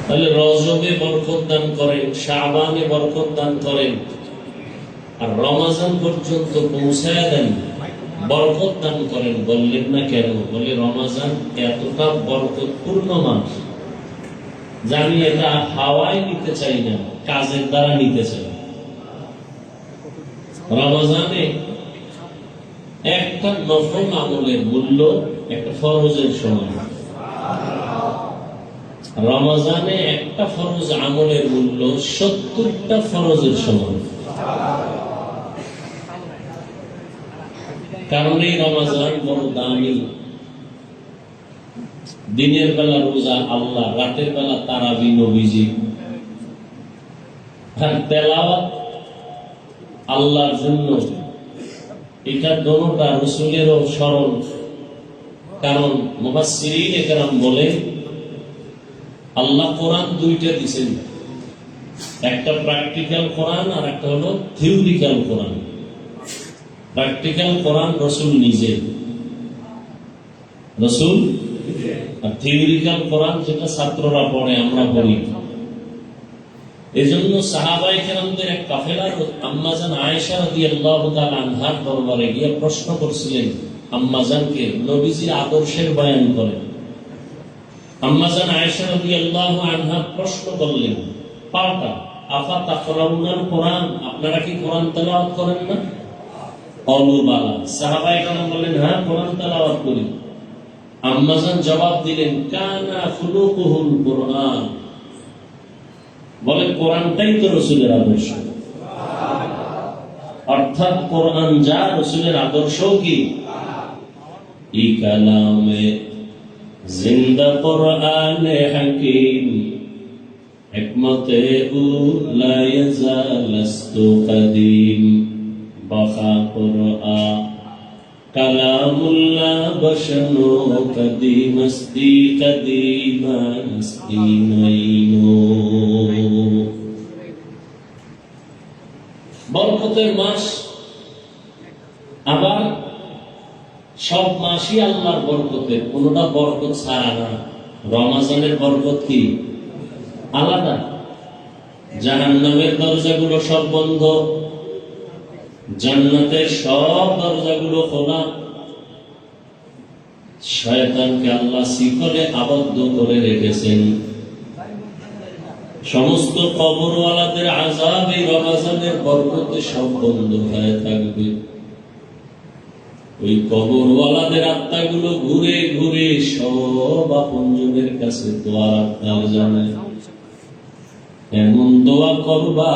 তাহলে রজবে বরকত দান করেন, শাবানে বরকত দান করেন, আর রমজান পর্যন্ত পৌঁছায় দেন, বরকত দান করেন। বললেন না কেন? বলে রমজান এতটা বরকতপূর্ণ মাস যে আমি এটা হাওয়ায় নিতে চাই না, কাজের দ্বারা নিতে চাই। রমজানে একটা নফল আমলের মূল্য একটা ফরজের সমান। রমজানে একটা ফরজ আমলের মূল্য 70টা ফরজের সমান। কারণ এই রমজান বড় দামি। দিনের বেলা রোজা আল্লাহ, রাতের বেলা তারাবি নবীজি, আর তেলাওয়াত আল্লাহর জন্য। এটা দোনোটা রাসূলেরও স্মরণ। কারণ মুফাসসিরিন একরাম বলেন আল্লাহ কোরআন দুইটা দিয়েছেন, একটা প্র্যাকটিক্যাল কোরআন আর একটা হলো থিওরিক্যাল কোরআন। প্র্যাকটিক্যাল কোরআন রাসূল নিজে, রাসূল, আর থিওরিক্যাল কোরআন যেটা ছাত্ররা পড়ে, আমরা পড়ি। এজন্য সাহাবায়ে কেরামদের এক কাফেলা আম্মাজান আয়েশা রাদিয়াল্লাহু তাআলা আনহার দরবারে গিয়ে প্রশ্ন করছিলেন আম্মাজানকে, নবীজির আদর্শের বয়ান করেন। আম্মাজান আয়েশা রাদিয়াল্লাহু আনহা প্রশ্ন করলেন পাল্টা, আফা তাকরাউনাল কোরআন, আপনারা কি কোরআন তেলাওয়াত করেন না? ক্বালু বালা। সাহাবায়ে কেরাম বললেন হ্যাঁ, কোরআন তেলাওয়াত করি। আম্মাজান জবাব দিলেন কানা খুলুকুহুল কোরআন, বলে কোরআনটাই তো রাসূলের আদর্শ। অর্থাৎ কোরআন যা, রাসূলের আদর্শও কি? ই কালামে জিন্দা কোরআনে হাকিম, হিকমতে উ লা ইয়াজালাস্তু কাদিম, বাখা কোরআন কালামুল্লাহ বশনু কদিমস্তি কদিমাস্তি নাইনো। বরকতের মাস, আবার সব মাসই আল্লাহর বরকতের, কোনটা বরকত ছাড়া না। রমজানের বরকত কি আলাদা। জাহান্নামের দরজাগুলো সব বন্ধ, জান্নাতের সব দরজাগুলো খোলা। শয়তানকে আল্লাহ শিকলে আবদ্ধ করে রেখেছেন। সমস্ত কবরওয়ালাদের আযাব এই রমজানের বরকতে সব বন্ধ হয়ে থাকবে। ওই কবরওয়ালাদের আত্মাগুলো ঘুরে ঘুরে সব আপনজনের কাছে দোয়ার আপনার জানায়। এমন দোয়া করবা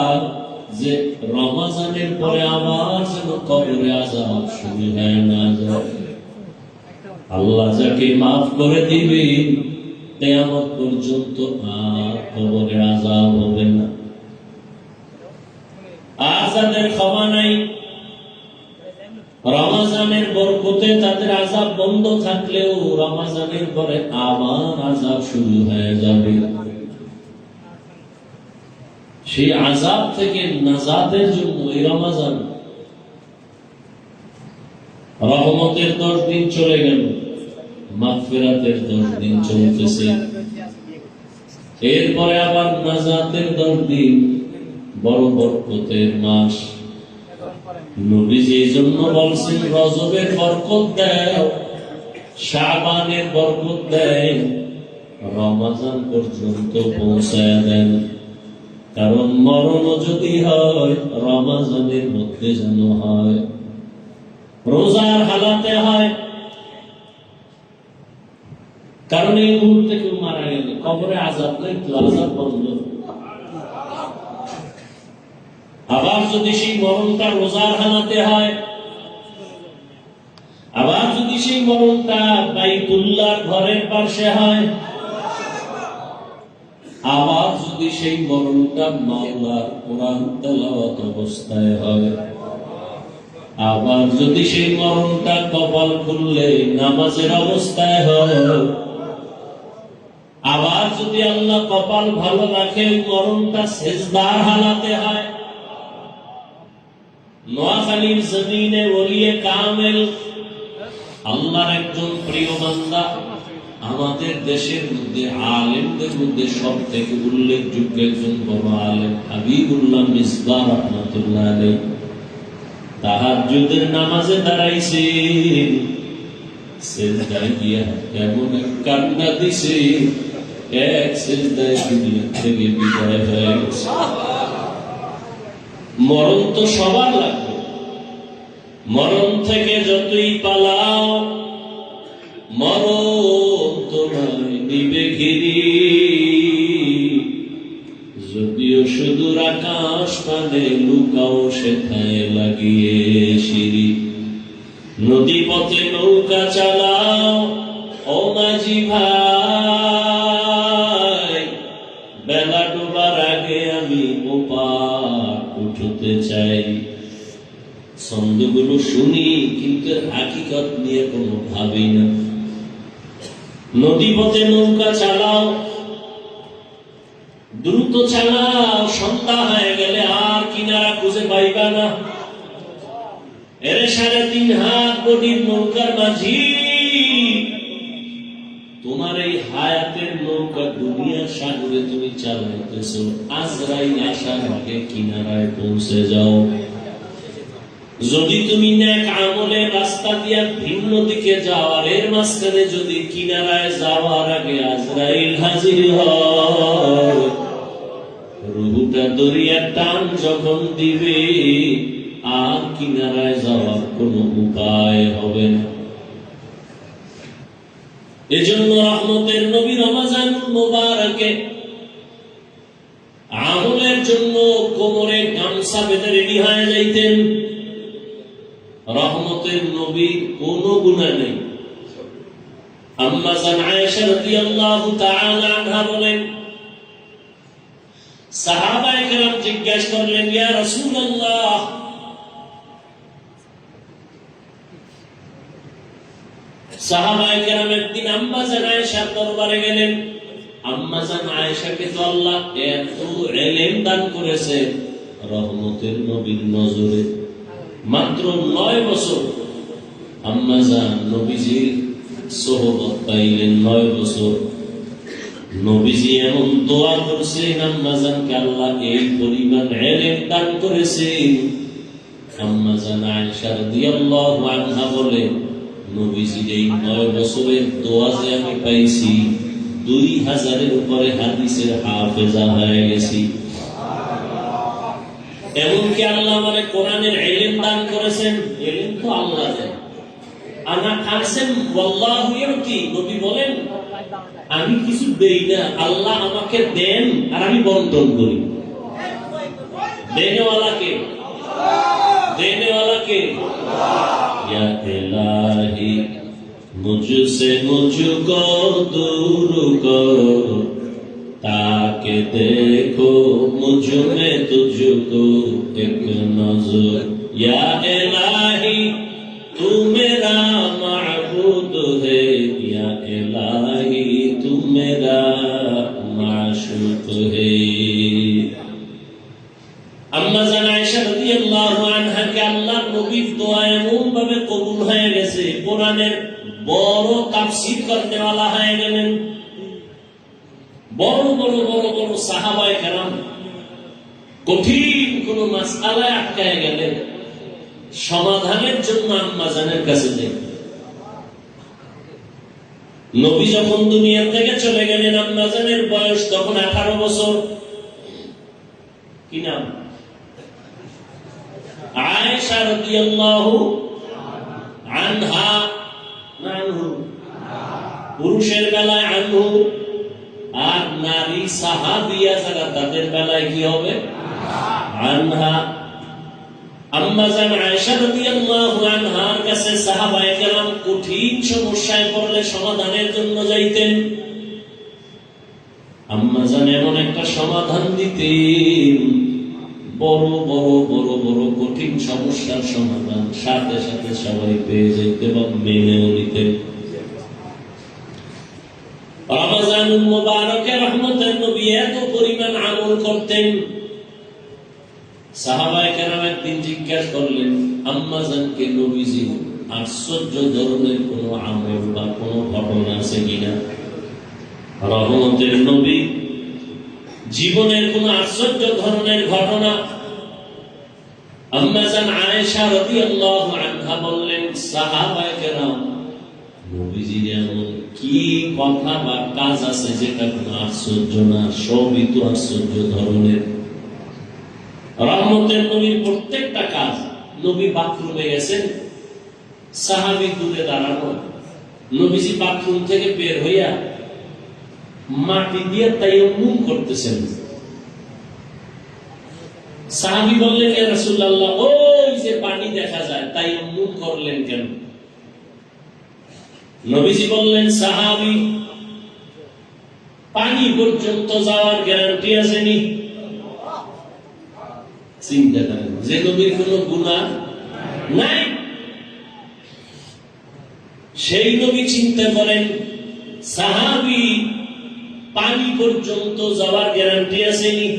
যে রমজানের পরে আবার যেন কবরে আযাব শুরু হয় না যায়। আল্লাহ যাকে মাফ করে দিবে কিয়ামত পর্যন্ত আর কবরে আযাব হবে না। আর যাদের ক্ষমা নাই, রমজানের বরকতে তাদের আযাব বন্ধ থাকলেও রমজানের পরে আবার আযাব শুরু হয়ে যাবে। সেই আযাব থেকে নাজাতের জন্য এই রমজান, রহমতের 10 দিন চলে গেল, মাগফিরাতের 10 দিন চলতেছে, এরপরে আবার নাজাতের 10 দিন, বড় বরকতের মাস। নবীজি এই জন্য বলছেন রজবের বরকত দেয়, শাবানের বরকত দেয়, রমজান পর্যন্ত পৌঁছায় দেন। কারণ মরণ যদি হয় রমজানের মধ্যে যেন হয়, রোজার হালাতে হয়। কারণ এই মুহূর্তে কেউ মারা গেলে কবরে আযাব নেই, তো আযাব বন্ধ। আবার যদি সেই মরণটা রোজার হালাতে হয়, আবার যদি সেই মরণটা বাইতুল্লাহর ঘরের পাশে হয়, আবার যদি সেই মরণটা মাওলার কোরআন তেলাওয়াত অবস্থায় হয়, আবার যদি সেই মরণটা কপাল খুললে নামাজের অবস্থায় হয়, আবার যদি আল্লাহ কপাল ভালো রাখে মরণটা সেজদার হালাতে হয়। নোয়াখালীর জমিনে ওলিয়ে কামেল, আল্লাহর একজন প্রিয় বান্দা আমাদের দেশের মধ্যে আলেমদের মধ্যে সব থেকে উল্লেখযোগ্য একজন বড় আলেম হাবিবুল্লাহ মিসবাহ রাহমাতুল্লাহ আলাইহি তাহাজ্জুদের নামাজে দাঁড়াইছেন, সিজদায় গিয়া এমন এক কান্না দিছে, এক সিজদায় দুনিয়া থেকে বিদায় হয়ে গেছে। মরণ তো সবার লাগবে, মরণ থেকে যতই পালাও মরণ তোমায় নিবে ঘিরি, যদিও সুদূর আকাশ পানে লুকাও সেথায় লাগিয়ে সিঁড়ি। নদী পথে নৌকা চালাও ও মাঝি ভাই, বেলা ডোবার আগে আমি ওপার উঠতে চাই। ছন্দগুলো শুনি কিন্তু হাকিকত নিয়ে কোনো ভাবি না। নদী পথে নৌকা চালাও, দ্রুত চালাও, সন্ধ্যা হয়ে গেলে আর কিনারা খুঁজে পাইবা না। এরে 3.5 হাত বডির নৌকার মাঝি, তোমার এই হায়াতের নৌকা দুনিয়ার সাগরে তুমি চালাইতেছো, আজরাইল আসার আগে কিনারায় পৌঁছে যাও। যদি তুমি নেক আমলের রাস্তা দিয়া ভিন্ন দিকে যাও, আর এর মাঝখানে যদি কিনারায় যাওয়ার আগে আজরাইল হাজির হয়, রুহুটা দরিয়ার টান যখন দিবে আর কিনারায় যাওয়ার কোনো উপায় হবে না। এজন্য রহমতের নবী রমজানুল মুবারকে আমলের জন্য কোমরে গামছা বেঁধে রেডি হয়ে যাইতেন। রহমতের নবীর কোনো গুনাহ নেই। আম্মা জান আয়েশা রাদিয়াল্লাহু তাআলা আনহা বলেন, সাহাবায়ে কেরাম জিজ্ঞাসা করলেন, ইয়া রাসূলুল্লাহ, সাহাবায়ে কেরাম একদিন আম্মা জান আয়েশার দরবারে গেলেন। আম্মা জান আয়েশাকে তো আল্লাহ এত ইলম দান করেছে, রহমতের নবীর নজরে মাত্র 9 বছর আম্মা জান নবীজির সোহবত পাইলেন। 9 বছর নবীজি এমন দোয়া করছেন, আম্মা জানকে আল্লাহ এই পরিমাণ ইলম দান করেছেন। আম্মা জান আয়েশা রাদিয়াল্লাহু আনহা বলে, নবীজির এই 9 বছরের দোয়া যে আমি পাইছি, 2000-এর উপরে হাদিসের হাফেজা হয়ে গেছি। এমনকি আল্লাহ মানে কোরআনের ইলম দান করেছেন। ইলম তো আল্লাহ দেন। আনা কাসেম ওয়াল্লাহু ইউতি, নবী বলেন আমি কিছু দেই না, আল্লাহ আমাকে দেন আর আমি বন্টন করি। দেনেওয়ালাকে দেনেওয়ালাকে ইয়া ইলাহি মুঝসে মুঝকো दूर करो, ताके देखो मुझ में तुझको एक नजर। या इलाही तू मेरा माबूद है, या इलाही तू मेरा माशूक है। আম্মা জান আয়েশা রাদিয়াল্লাহু আনহা কে আল্লাহর নবীর দোয়া এমন ভাবে কবুল হয়ে গেছে, কোরআনের বড় তাফসীর করতে वाला হয়ে গেলেন। বড় বড় বড় বড় সাহাবায়ে কেরাম কঠিন কোন মাসআলায় আটকায় গেলে সমাধানের জন্য আম্মা জানের কাছে যেতেন। নবী যখন দুনিয়া থেকে চলে গেলেন, আম্মা জানের বয়স তখন 18 বছর। কি নাম? আয়েশা রাদিয়াল্লাহু আনহা। আনহু পুরুষের বেলায় আনহু, আর নারী সাহাবিয়া যারা তাদের বেলায় কি হবে? আনহা। আম্মা জান আয়েশা রাদিয়াল্লাহু আনহার কাছে সাহাবায়ে কেরাম কঠিন সমস্যায় পড়লে সমাধানের জন্য যাইতেন। আম্মা জান এমন একটা সমাধান দিতেন, বড় বড় বড় বড় কঠিন সমস্যার সমাধান সাথে সাথে সবাই পেয়ে যেত এবং মেনেও নিতেন। রমজানুল মুবারকে রহমতের নবী এত পরিমাণ আমল করতেন, সাহাবায়ে কেরাম একদিন জিজ্ঞাসা করলেন আম্মা জানকে, নবীজি আশ্চর্য ধরনের কোন আমল বা কোন ঘটনা আছে কিনা? রহমতের নবী জীবনের কোন আশ্চর্য ধরনের ঘটনা? আম্মা জান আয়েশা রাদিয়াল্লাহু আনহা বললেন, সাহাবায়ে কেরাম, নবীজির এমন কি কথা বা কাজ আছে যেটা কোন আশ্চর্য না, সবই তো আশ্চর্য ধরনের। রহমতের নবীর প্রত্যেকটা কাজ, নবী বাথরুমে গেছেন, সাহাবী দূরে দাঁড়ানো, নবীজি বাথরুম থেকে বের হইয়া মাটি দিয়ে তায়াম্মুম করতেছেন। সাহাবী বললেন, ইয়া রাসূলুল্লাহ, ওই যে পানি দেখা যায়, তায়াম্মুম করলেন কেন? নবীজি বললেন, সাহাবী, পানি পর্যন্ত যাওয়ার গ্যারান্টি আছে নি? চিন্তা করেন, যে নবীর কোনো গুনাহ নাই, সেই নবী চিন্তা করেন, সাহাবী, পানি পর্যন্ত যাওয়ার গ্যারান্টি আছে নি?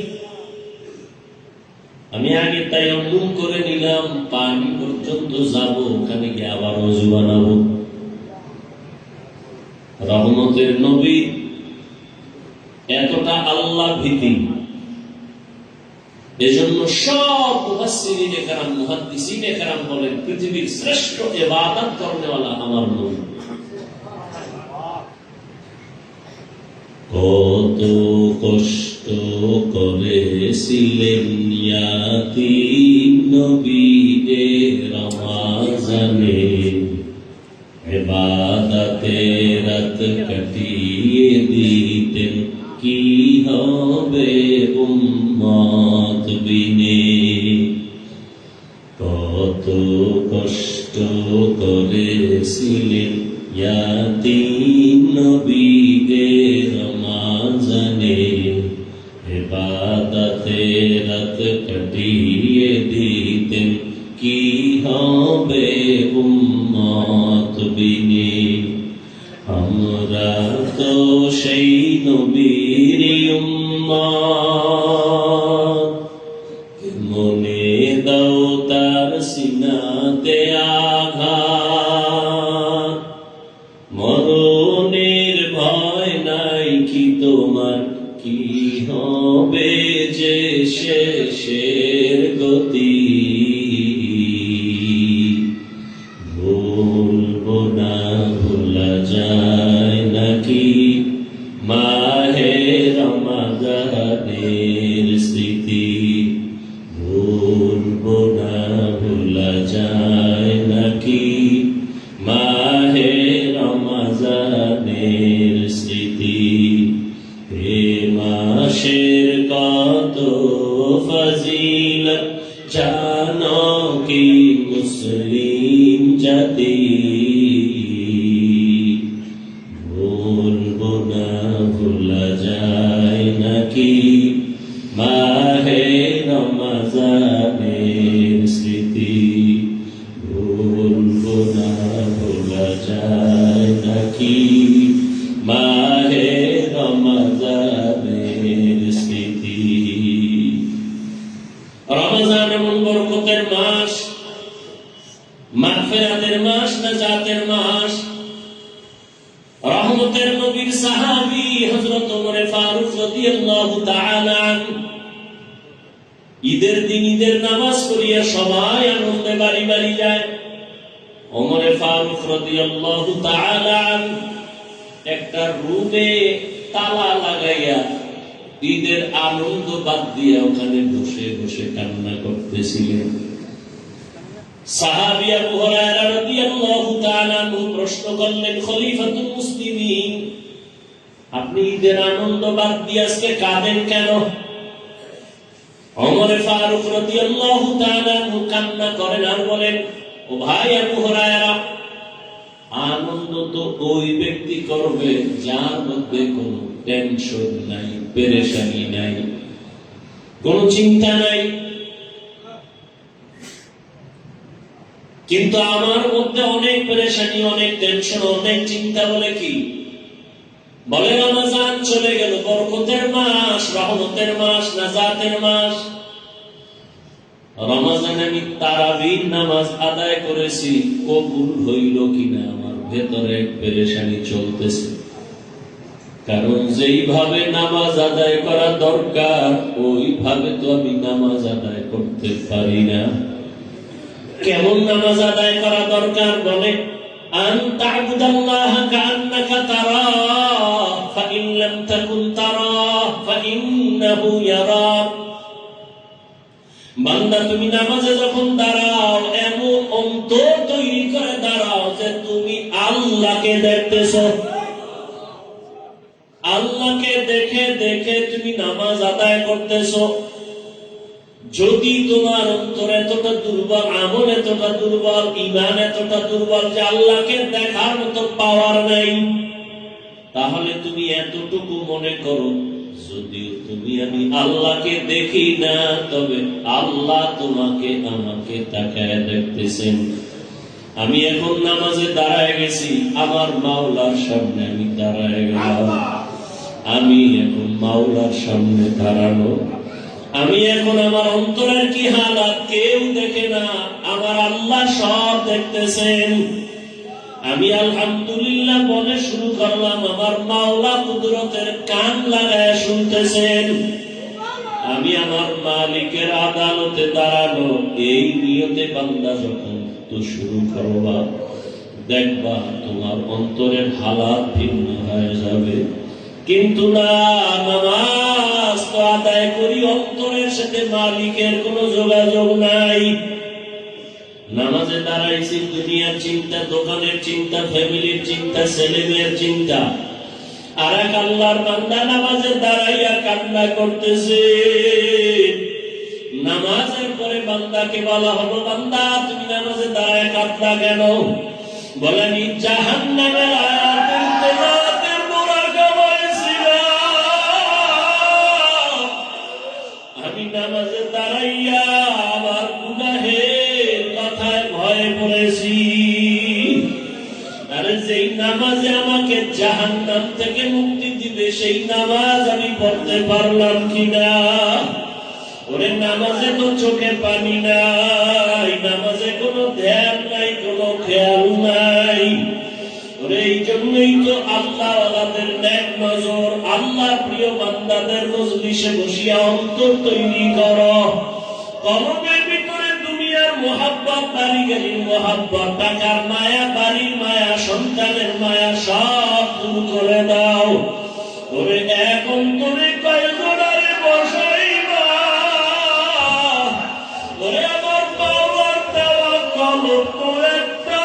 আমি আগে তায়াম্মুম করে নিলাম, পানি পর্যন্ত যাব, ওখানে গিয়ে আবার ওযু বানাবো। রহমতের নবী এতটা আল্লাহ ভীতি, এজন্য সব মুফাসসিরিনে কেরাম, মুহাদ্দিসিনে কেরাম বলেন, পৃথিবীর শ্রেষ্ঠ ইবাদত করনেওয়ালা আমার নবী। কত কষ্ট করেছিলেন ইয়াতীম নবী এ রমাজানে, ইবাদতে রাত কাটিয়ে দিতেন, কি হবে উম্মত বিনে। কত কষ্ট করেছিলেন ইয়াতীম নবী এ রমাজানে, ইবাদতে রাত কাটিয়ে দিতেন, কি হবে উম্মত বিনে। আমরা তো সেই নবীর উম্মত, মনে দাও তার সিনাতে আঘাত, মরণের ভয় নাই কি তোমার, কি হবে যে শেষের গতি। ভুলবো না, ভোলা যায় নাকি মাহে রমাদানের স্মৃতি। ভুলবো না, ভোলা যায় নাকি মাহে রমাদানের স্মৃতি। এ মাসের কত ফজিলত জানো কি মুসলিম জাতি। ভুলবো না, ভোলা যায় নাকি মাহে রমাদানের স্মৃতি। ভুলবো না, ভোলা যায় নাকি মাহে রমাদানের স্মৃতি। রমজান এমন বরকতের মাস, মাগফিরাতের মাস, নাজাতের মাস। রহমতের নবীর সাহাবী হযরত ওমর ফারুক রাদিয়াল্লাহু তাআলা আনহু ঈদের দিন ঈদের নামাজ পড়িয়া সবাই আনন্দে বাড়ি বাড়ি যায়। ওমর ফারুক রাদিয়াল্লাহু তাআলা আনহু একটা রুমে তালা লাগাইয়া ঈদের আনন্দ বাদ দিয়ে ওখানে বসে বসে কান্না করতেছিলেন। সাহাবী আবু হুরায়রা রাদিয়াল্লাহু তাআলা আনহু প্রশ্ন করলেন, খলিফাতুল মুসলিমিন, আপনি ঈদের আনন্দ বাদ দিয়ে আজকে কাঁদেন কেন? ওমর ফারুক রাদিয়াল্লাহু তাআলা আনহু কান্না করেন আর বলেন, ও ভাই আবু হুরায়রা, আনন্দ তো ওই ব্যক্তি করবে যার মধ্যে কোনো টেনশন নাই, পেরেশানি নাই, কোনো চিন্তা নাই। কিন্তু আমার মধ্যে অনেক পেরেশানি, অনেক টেনশন, অনেক চিন্তা। বলে কি? বলে রমজান চলে গেল, বরকতের মাস, রহমতের মাস, নাজাতের মাস। রমজানে আমি তারাবির নামাজ আদায় করেছি, কবুল হইল কিনা আমার ভেতরে পেরেশানি চলতেছে। কারণ যেইভাবে নামাজ আদায় করা দরকার ওইভাবে তো আমি নামাজ আদায় করতে পারি না। কেমন নামাজ আদায় করা দরকার বলে, আন তা'বুদাল্লাহা কাআন্নাকা তারাহ ফাইন লাম তাকুন তারাহ ফাইন্নাহু ইয়ারাক। বান্দা তুমি নামাজে যখন দাঁড়াও এমন অন্তর তৈরি করে দাঁড়াও যে তুমি আল্লাহকে দেখতেছো। আল্লাহকে দেখে দেখে তুমি নামাজ আদায় করতেছো। যদি তোমার অন্তর এতটা দুর্বল, আমল এতটা দুর্বল, ঈমান এতটা দুর্বল যে আল্লাহকে দেখার মতো পাওয়ার নাই, তাহলে তুমি এতটুকু মনে করো যদিও আমি আল্লাহকে দেখি না, তবে আল্লাহ তোমাকে আমাকে তাকায় দেখতেছেন। আমি এখন নামাজে দাঁড়ায় গেছি, আমার মাওলার সামনে আমি দাঁড়ায় গেলাম। আমি এখন মাওলার সামনে দাঁড়ানো, আমি এখন আমার অন্তরের কি হালাত কেউ দেখে না, আমার আল্লাহ সব দেখতেছেন। আমি আলহামদুলিল্লাহ বলে শুরু করলাম, আমার মাওলা কুদরতের কান লাগায় শুনতেছেন। আমি আমার মালিকের আদালতে দাঁড়ানো, এই নিয়তে বান্দা যখন তো শুরু করবা, দেখবা তোমার অন্তরের হালাত ভিন্ন হয়ে যাবে। কিন্তু না, নামাজ তো আদায় করি, অন্তরের সাথে মালিকের কোনো যোগাযোগ নাই। নামাজে দাঁড়াইছি দুনিয়ার চিন্তা, দোকানের চিন্তা, ফ্যামিলির চিন্তা, ছেলে মেয়ের চিন্তা। আর এক আল্লাহর বান্দা নামাজে দাঁড়াইয়া কান্না করতেছে। নামাজের পরে বান্দাকে বলা হলো, বান্দা তুমি নামাজে দাঁড়ায় কাঁদলা কেন? বলেন জাহান্নামের আয়াতের তেলাওয়াতের মুরাকাবায় ছিলাম। আমি নামাজে দাঁড়াইয়া আমার গুনাহের কথায় ভয়ে পড়েছি। আরে যেই নামাজে আমাকে জাহান্নাম থেকে মুক্তি দিবে সেই নামাজ আমি পড়তে পারলাম কিনা? ওরে নামাজে তো চোখে পানি নাই, নামাজে কোনো ধ্যান নাই, কোনো খেয়াল নাই। ওরে এই জন্যই তো আল্লাহ ওয়ালাদের নেক নজর, আল্লাহ প্রিয় বান্দাদের মজলিসে বসিয়া অন্তর তৈরি করো। কলমের ভিতরে দুনিয়ার মোহাব্বত, বাড়ি গাড়ির মোহাব্বত, টাকার মায়া, বাড়ির মায়া, সন্তানের মায়া সব দূর করে দাও। ওরে এক অন্তরে কয়জনারে বসাইবা? ওরে আমার পাওয়ার দেওয়া কলম তো একটা,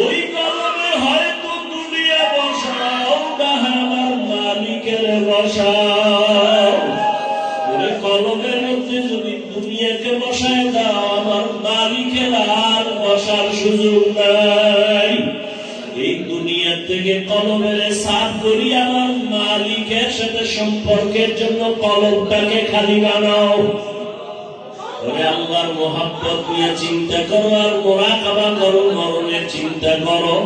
ওই কলমে হয়তো দুনিয়া বসাও না, আমার মালিকের বসাও। ওরে কলমের মধ্যে যদি দুনিয়াকে বসায় দাও, আমার মালিকের আর বসার সুযোগ নাই। এই দুনিয়া থেকে কলমের সাফ করি, আমার মালিকের সাথে সম্পর্কের জন্য কলমটাকে খালি বানাও। ওরে আল্লাহর মোহাব্বত নিয়ে চিন্তা করো, আর মুরাকাবা করো, মরণের চিন্তা করো।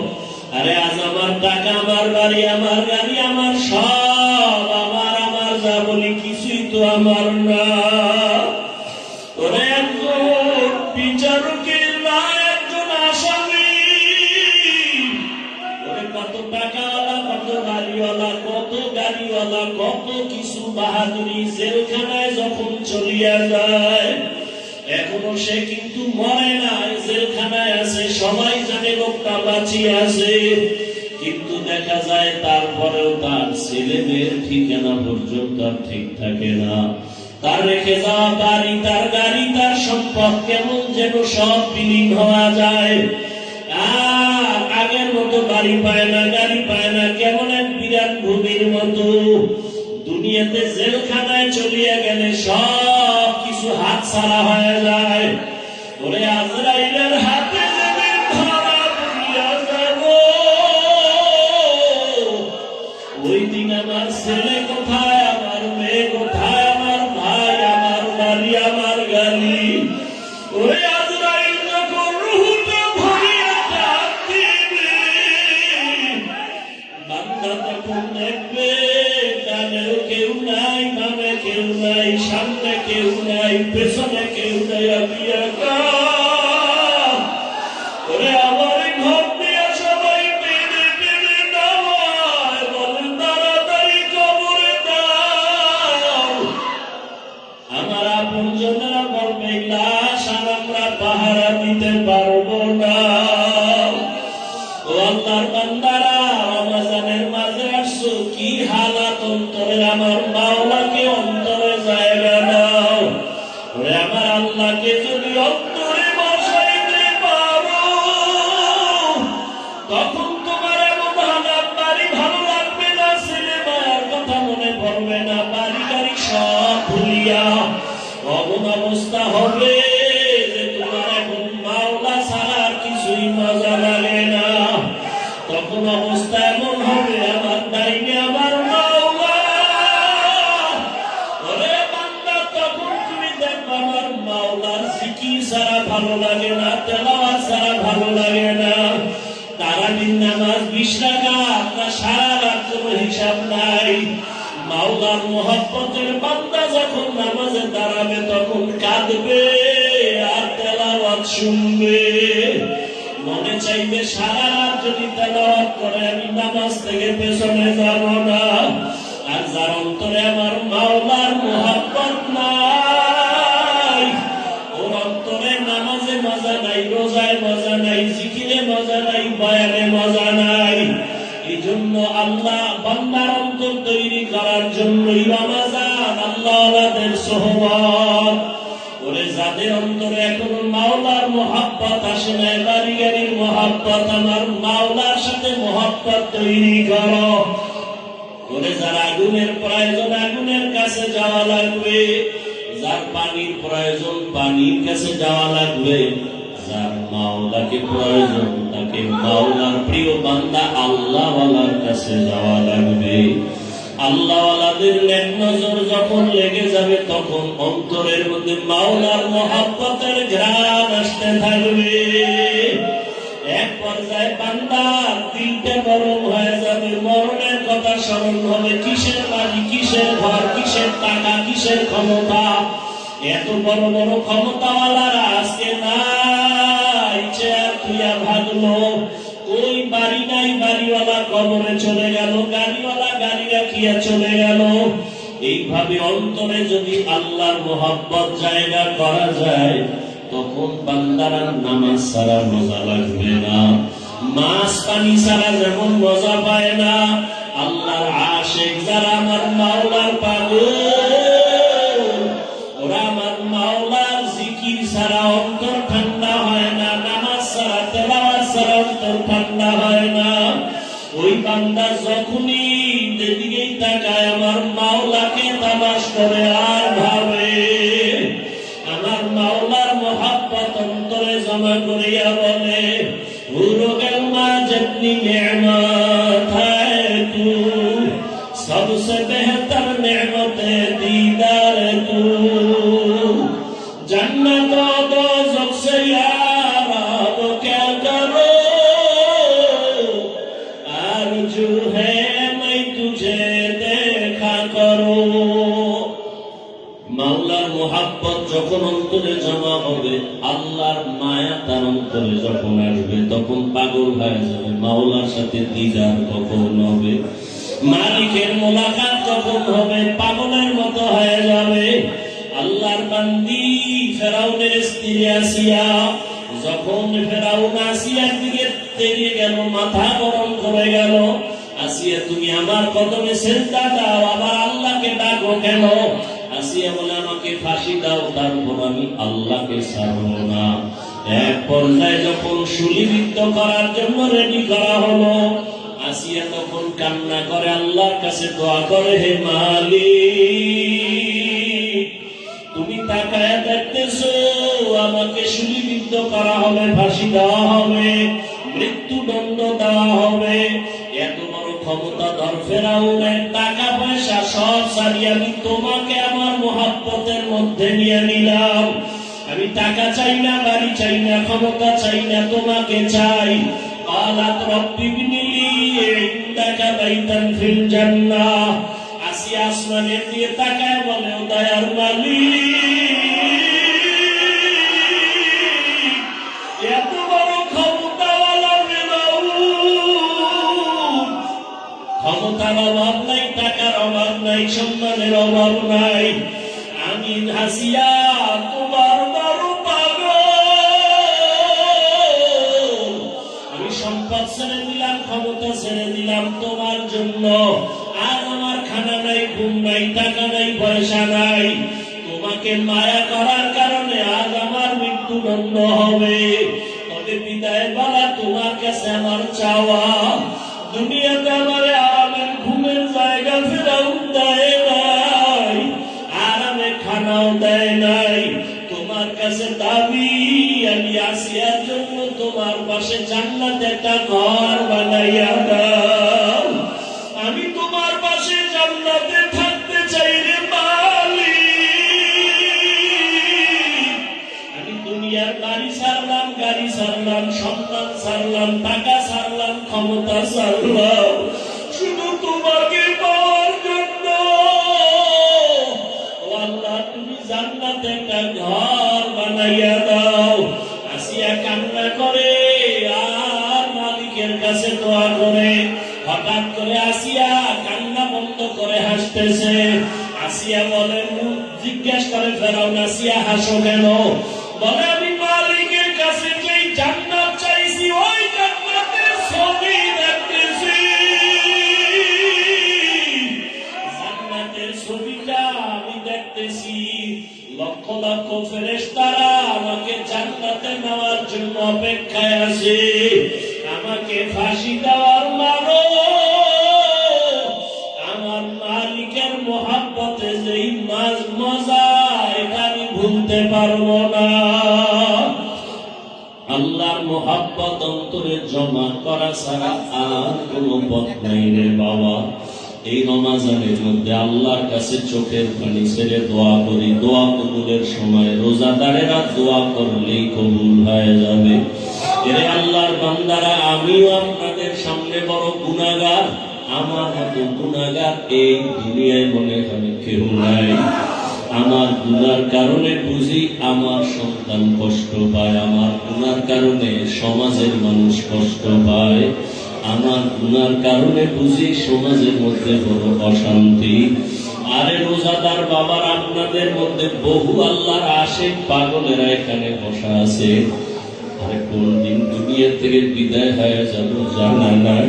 আরে আজ আমার টাকা, আমার বাড়ি, আমার গাড়ি, আমার সব আমার, আমার যা বলি কিছুই তো আমার না। ওরে একজন বিচারকের না, একজন আসামি। ওরে কত টাকাওয়ালা, কত বাড়িওয়ালা, কত গাড়িওয়ালা, কত কিছু বাহাদুরি জেলখানায় যখন চলিয়া যায়, এখনো সে কিন্তু মরে নাই, জেলখানায় আছে। সবাই জানে লোকটা বাঁচিয়ে আছে, কিন্তু দেখা যায় তারপরেও তার ছেলে মেয়ের ঠিকানা পর্যন্ত ঠিক থাকে না। তার রেখে যাওয়া বাড়ি, তার গাড়ি, তার সম্পদ কেমন যেন সব বিলীন হওয়া যায়। আর আগের মতো বাড়ি পায় না, গাড়ি পায় না, কেমন এক বিরাট ভূমির মতো। দুনিয়াতে জেলখানায় চলিয়া গেলে সব কিছু হাত ছাড়া হয়ে যায়। ওরে আজরাইলের হাতে যেদিন ধরা পড়িয়া যাব, ওই দিন আমার ছেলে কোথায়, আমার মেয়ে কোথায়, আমার ভাই, আমার বাড়ি, আমার গাড়ি। ওই আজরাইল যখন রুহুটা ভরিয়া ডাক দিবে, বান্দা তখন দেখবে ডানেও কেউ নাই, বামে কেউ নাই, সামনে কেউ নাই, অন্তরে আমার মাওলাকে অন্তরে জায়গা দাও। ওরে আমার আল্লাহকে যদি অন্তরে বসাইতে পারো, তখন তোমার এমন হালাত বাড়ি ভালো লাগবে না, ছেলে মায়ের কথা মনে পড়বে না, বাড়ি গাড়ি সব ভুলিয়া এমন অবস্থা হবে যে তোমার এখন মাওলা ছাড়া আর কিছুই মজা লাগে না। তখন অবস্থা এমন হবে, আমার ডাইনে আমার মাওলা। ওরে বান্দা, তখন তুমি দেখবা আমার মাওলার জিকির ছাড়া ভালো লাগে না, তেলাওয়াত ছাড়া ভালো লাগে না। তারাবির নামাজ 20 রাকাত না সারা রাত কোনো হিসাব নাই। মাওলার মোহাব্বতের বান্দা যখন নামাজে দাঁড়াবে তখন কাঁদবে আর তেলাওয়াত শুনবে। মনে চাইবে সারা রাত যদি তেলাওয়াত করে আমি নামাজ থেকে পেছনে যাব না। আর যার অন্তরে আমার মাওলার মোহাব্বত নাই, ওর অন্তরে নামাজে মজা নাই, রোজায় মজা নাই, জিকিরে মজা নাই, বয়ানে মজা নাই। এই জন্য আল্লাহ বান্দার অন্তর তৈরি করার জন্যই রমাজান, আল্লাহওয়ালাদের সোহবত। ওরে যাদের অন্তরে এখনো মাওলার মোহাব্বত আসে নাই, বাড়ি গাড়ির মোহাব্বত, আমার মাওলার সাথে মোহাব্বত তৈরি করো। ওরে যার আগুনের প্রয়োজন আগুনের কাছে যাওয়া লাগবে, যার পানির প্রয়োজন পানির কাছে যাওয়া লাগবে, যার মাওলাকে প্রয়োজন তাকে মাওলার প্রিয় বান্দা আল্লাহওয়ালার কাছে যাওয়া লাগবে। আল্লাহওয়ালাদের নেক নজর যখন লেগে যাবে তখন অন্তরের মধ্যে মাওলার মোহাব্বতের ঘ্রাণ আসতে থাকবে। এক পর্যায়ে বান্দার দিলটা গরম হয়ে যাবে, মরণের কথা স্মরণ হবে। কিসের বাড়ি, কিসের ঘর, কিসের টাকা, কিসের ক্ষমতা। এত বড় বড় ক্ষমতাওয়ালারা আজকে নাই, চেয়ার থুইয়া ভাগলো। ওই বাড়ি নাই, বাড়িওয়ালা কবরে চলে গেল, গাড়িওয়ালা গাড়ি রাখিয়া চলে গেল। এইভাবে অন্তরে যদি আল্লাহর মোহাব্বত জায়গা করা যায় তখন বান্দারা নামাজ ছাড়া মজা লাগবে না, মাছ পানি ছাড়া যেমন মজা পায় না। আল্লাহর আশিক যারা আমার মাওলার পাগল, ওরা আমার মাওলার জিকির ছাড়া অন্তর ঠান্ডা হয় না, নামাজ ছাড়া তেলাওয়াত ছাড়া অন্তর ঠান্ডা হয় না। ওই বান্দা যখনই যেদিকেই তাকায় আমার মাওলাকে তামাশ করে আর ভাবে, আমার মাওলার মোহাব্বত অন্তরে জমা করিয়া বলে, উরগলমা জতনি নেমত হ্যায় তু, সবসে বেহতর নেমত দীদার তু, जन्नत दोज़ख से यार अब क्या करो, आरज़ू है मैं तुझे देखा करो। মাওলার মোহাব্বত যখন অন্তরে জমা হবে, আল্লাহর মায়া তার অন্তরে যখন আসবে তখন পাগল হয়ে যাবে। মাওলার সাথে দিদার কখন হবে, মালিকের মোলাকাত যখন হবে পাগলের মতো হয়ে যাবে। আল্লাহর বান্দি ফেরাউনের স্ত্রী আসিয়া, যখন ফেরাউন আসিয়ার দিকে তেড়িয়ে গেল, মাথা গরম করে গেল, আসিয়া তুমি আমার কদমে সেজদা দাও, আবার আল্লাহকে ডাকো কেন? আসিয়া বলে আমাকে ফাঁসি দাও, তারপর আমি আল্লাহকে ছাড়বো না। এক পর্যায়ে যখন শুলিবিদ্ধ করার জন্য রেডি করা হলো, আসিয়া তখন কান্না করে আল্লাহর কাছে দোয়া করে, হে মালিক, তুমি তাকায় দেখতেছো আমাকে শুলিবিদ্ধ করা হবে, ফাঁসি দেওয়া হবে, মৃত্যুদণ্ড দেওয়া হবে। এত বড় ক্ষমতাধর ফেরাউনের টাকা পয়সা সব ছাড়িয়ে আমি তোমাকে আমার মোহাব্বতের মধ্যে নিয়ে নিলাম। আমি টাকা চাই না, বাড়ি চাই না, ক্ষমতা চাই না, তোমাকে চাই। قالت رب ابن لي عندك بيتا في الجنة। আসিয়া আসমানের দিকে তাকায় বলে, ও দয়ার মালিক, এত বড় ক্ষমতাওয়ালা ফেরাউন, ক্ষমতার অভাব নাই, টাকার অভাব নাই, সম্মানের অভাব নাই, আমি হাসিয়া তোমার বড় পাগল। আমি সম্পদ ছেড়ে দিলাম, ক্ষমতা ছেড়ে দিলাম তোমার জন্য। আর আমার খানা নাই, নাই, টাকা নাই, পয়সা নাই, তোমাকে মায়া করার কারণে আজ আমার মৃত্যুদণ্ড হবে। তবে বিদায় বেলা তোমার কাছে আমার চাওয়া, দুনিয়াতে আমার আরামের ঘুমের জায়গা ফেরাও দেয় নাই, আরামে খানাও দেয় নাই। তোমার কাছে দাবি, আমি আসিয়ার জন্য তোমার পাশে জান্নাতে একটা ঘর বানাইয়া দাও। আমি তোমার পাশে জান্নাতে থাকতে চাই রে মালিক। আমি দুনিয়ার বাড়ি ছাড়লাম, গাড়ি ছাড়লাম, সন্তান ছাড়লাম, টাকা ছাড়লাম, ক্ষমতা ছাড়লাম, শুধু তোমাকে পাওয়ার জন্য। ও আল্লাহ, তুমি জান্নাতে একটা ঘর বানাইয়া দাও। আসিয়া কান্না করে আর মালিকের কাছে দোয়া করে। হঠাৎ করে আসিয়া কান্না বন্ধ করে হাসতেছে। আসিয়া বলে, জিজ্ঞেস করে ফেরাউন, আসিয়া হাসো কেন? বলে, আমি মালিকের কাছে যেই জান্নাত চাইছি ওই জান্নাতের ছবি দেখতেছি। জান্নাতের ছবিটা আমি দেখতেছি। লক্ষ লক্ষ ফেরেশতারা আমাকে জান্নাতে নেওয়ার জন্য অপেক্ষায় আছে। আমাকে ফাঁসি দেওয়ার মানো। আমার মালিকের মহব্বতে যেই মজা, এটা আমি ভুলতে পারবো না। আল্লাহর মহব্বত অন্তরে জমা করা ছাড়া আর কোনো পথ নাই রে বাবা। এই রমজানের মধ্যে আল্লাহর কাছে চোখের পানি ছেড়ে দোয়া করি। দোয়া কবুলের সময় রোজাদারেরা দোয়া করলেই কবুল হয়ে যাবে। এরে আল্লাহর বান্দারা, আমিও আপনাদের সামনে বড় গুনাহগার। আমার মতো গুনাহগার এই দুনিয়ায় মনে হয় কেউ নাই। আমার গুনার কারণে বুঝি আমার সন্তান কষ্ট পায়, আমার গুনার কারণে সমাজের মানুষ কষ্ট পায়, আমার গুনার কারণে বুঝি সমাজের মধ্যে বড় অশান্তি। আরে রোজাদার বাবার, আপনাদের মধ্যে বহু আল্লাহর আশিক পাগলেরা এখানে বসা আছে। আরে কোন দিন দুনিয়া থেকে বিদায় হয়ে যাব জানা নাই।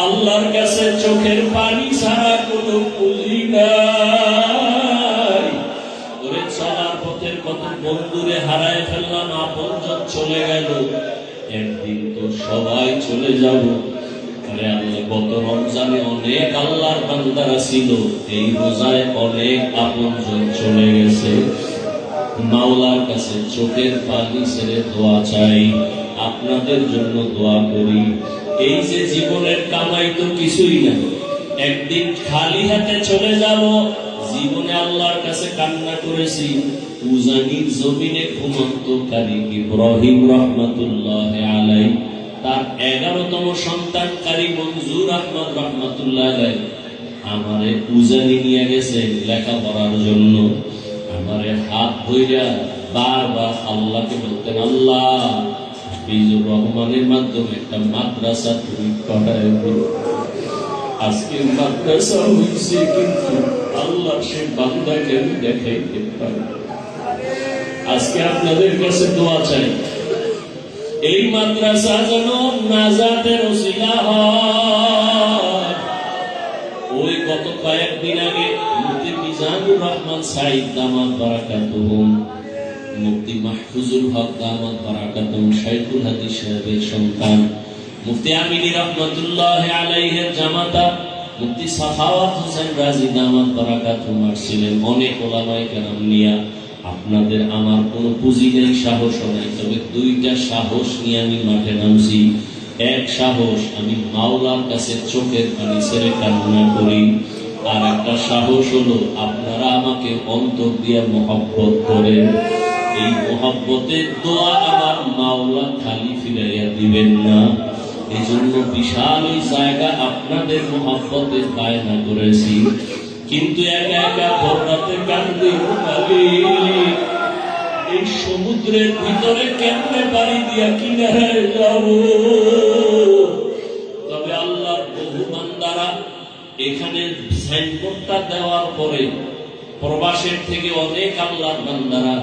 আল্লাহর কাছে চোখের পানি ছাড়া কোনো পুঁজি নাই। ওরে চলার পথের কত বন্ধুরে হারায় ফেললাম, আপনজন চলে গেল। একদিন তো সবাই চলে যাব। আরে আল্লাহ, গত রমজানে অনেক আল্লাহর বান্দারা ছিল, এই রোজায় অনেক আপনজন চলে গেছে। মাওলার কাছে চোখের পানি ছেড়ে দোয়া চাই, আপনাদের জন্য দোয়া করি। এই যে জীবনের কামাই তো কিছুই না, একদিন খালি হাতে চলে যাব। জীবনে আল্লাহর কাছে কান্না করেছি। উজানির জমিনে ঘুমন্তকারী ইব্রাহিম রহমাতুল্লাহ আলাই, তার 11তম সন্তান কারি মনজুর আহমদ রহমাতুল্লাহ আলাই আমারে উজানি নিয়ে গেছে লেখাপড়ার জন্য। আমারে হাত ধইরা বারবার আল্লাহকে বলতেন, আল্লাহ হাফিজুর রহমানের মাধ্যমে একটা মাদ্রাসা তুমি করায় দিও। আজকে মাদ্রাসা হয়েছে, কিন্তু আল্লাহ সে বান্দাকে আমি দেখাইতে পারি। আজকে আপনাদের কাছে দোয়া চাই, এই মাদ্রাসা যেন নাজাতের ওসিলা হয়। ওই গত কয়েকদিন আগে মুফতি মিজানুর রহমান সাইদ দামাত বারাকাতুহুম, মুফতি মাহফুজুল হক দামাত বারাকাতুহুম শাইখুল হাদিস সাহেবের সন্তান মুফতি আমিনী রহমাতুল্লাহ আলাইহির জামাতা মুফতি সাখাওয়াত হোসেন রাজি দামাত বারাকাতুহুম আসছিলেন। অনেক ওলামায়ে কেরাম নিয়া। আপনাদের আমার কোনো পুঁজি নেই, সাহস নাই, তবে দুইটা সাহস নিয়ে আমি মাঠে নামছি। এক সাহস, আমি মাওলার কাছে চোখের পানি ছেড়ে কান্না করি। আর একটা সাহস হলো, আপনারা আমাকে অন্তর দিয়ে মহব্বত করেন। এই মহব্বতের দোয়া আমার মাওলা খালি ফিরাইয়া দিবেন না। এই জন্য বিশাল ওই জায়গা আপনাদের মহব্বতের বায়না করেছি, কিন্তু একা একা ভোররাতে কান্দি। এই সমুদ্রের ভিতরে কেমনে পাড়ি দিয়া কিনারে যাব? তবে আল্লাহর বহু বান্দারা এখানে সাইনবোর্ডটা দেওয়ার পরে প্রবাসের থেকে অনেক আল্লাহর বান্দারা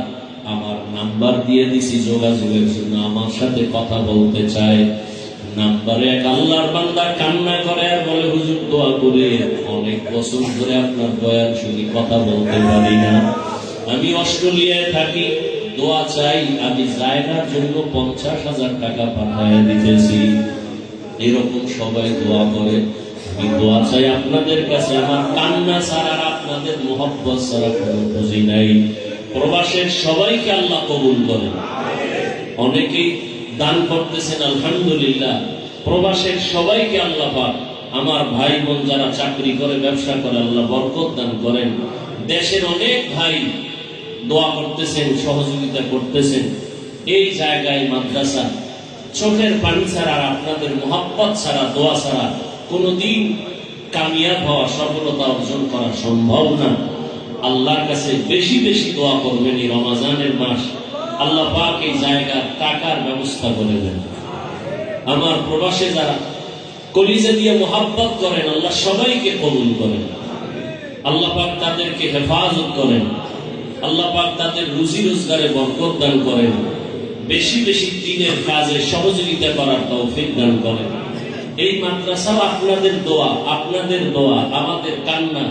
আমার নাম্বার দিয়ে দিছি যোগাযোগের জন্য, আমার সাথে কথা বলতে চায়। নাম্বারে এক আল্লাহর বান্দা কান্না করে আর বলে, হুজুর দোয়া করে, অনেক বছর ধরে আপনার বয়ান শুনি, কথা বলতে পারি না, আমি অস্ট্রেলিয়ায় থাকি, দোয়া চাই, আমি জায়গার জন্য 50,000 টাকা পাঠায় দিতেছি। এরকম সবাই দোয়া করে। আমি দোয়া চাই আপনাদের কাছে, আমার কান্না ছাড়া আপনাদের মোহব্বত ছাড়া কোনো বুঝি নাই। প্রবাসের সবাইকে আল্লাহ কবুল করেন। অনেকেই দান করতেছেন, আলহামদুলিল্লাহ। প্রবাসের সবাইকে আল্লাহ পাক, আমার ভাই বোন যারা চাকরি করে, ব্যবসা করে, আল্লাহ বরকত দান করেন। দেশের অনেক ভাই দোয়া করতেছেন, সহযোগিতা করতেছেন। এই জায়গায় মাদ্রাসা চোখের পানি ছাড়া, আপনাদের মোহাব্বত ছাড়া, দোয়া ছাড়া কোনদিন কামিয়াব হওয়া, সফলতা অর্জন করা সম্ভব না। আল্লাহর কাছে বেশি বেশি দোয়া করবেন। এই রমজানের মাস আল্লাহ পাক এই জায়গার টাকার ব্যবস্থা করে দেন। আমার প্রবাসে যারা কলিজা দিয়ে মোহাব্বত করেন, আল্লাহ সবাইকে কবুল করেন। আল্লাহ পাক তাদেরকে হেফাজত করেন। আল্লাহ পাক তাদের রুজি রোজগারে বরকত দান করেন। বেশি বেশি দ্বীনের কাজে সহযোগিতা করার তৌফিক দান করেন। এই মাদ্রাসাও আপনাদের দোয়া, আপনাদের দোয়া, আমাদের কান্না,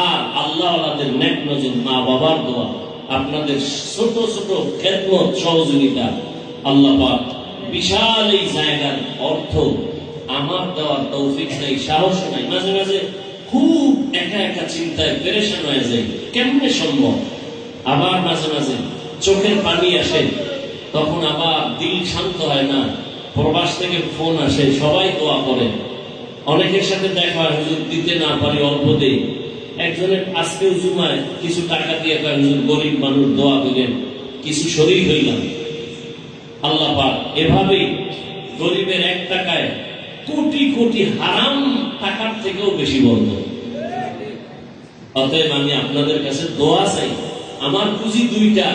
আর আল্লাহ ওয়ালাদের নেক নজর, মা বাবার দোয়া, আপনাদের ছোট ছোট খেদমত, সহযোগিতা, আল্লাহ পাক বিশাল এই জায়গার অর্থ আমার দেওয়ার তৌফিক নাই, সাহস নাই। মাঝে মাঝে খুব একা একা চিন্তায় পেরেশান হয়ে যায়, কেমনে সম্ভব। আবার মাঝে মাঝে চোখের পানি আসে, তখন আবার দিল শান্ত হয় না। প্রবাস থেকে ফোন আসে, সবাই দোয়া করে। অনেকের সাথে দেখা হয়, হুজুর দিতে না পারি, অল্প দেই। একজনের আজকেও জুমায় কিছু টাকা দিয়ে কয়, হুজুর গরিব মানুষ, দোয়া করেন, কিছু শরীর হইলাম। আল্লাহ পাক এভাবেই গরিবের এক টাকায় কোটি কোটি হারাম টাকার থেকেও বেশি বন্ধ। অতএব আমি আপনাদের কাছে দোয়া চাই। আমার পুঁজি দুইটা,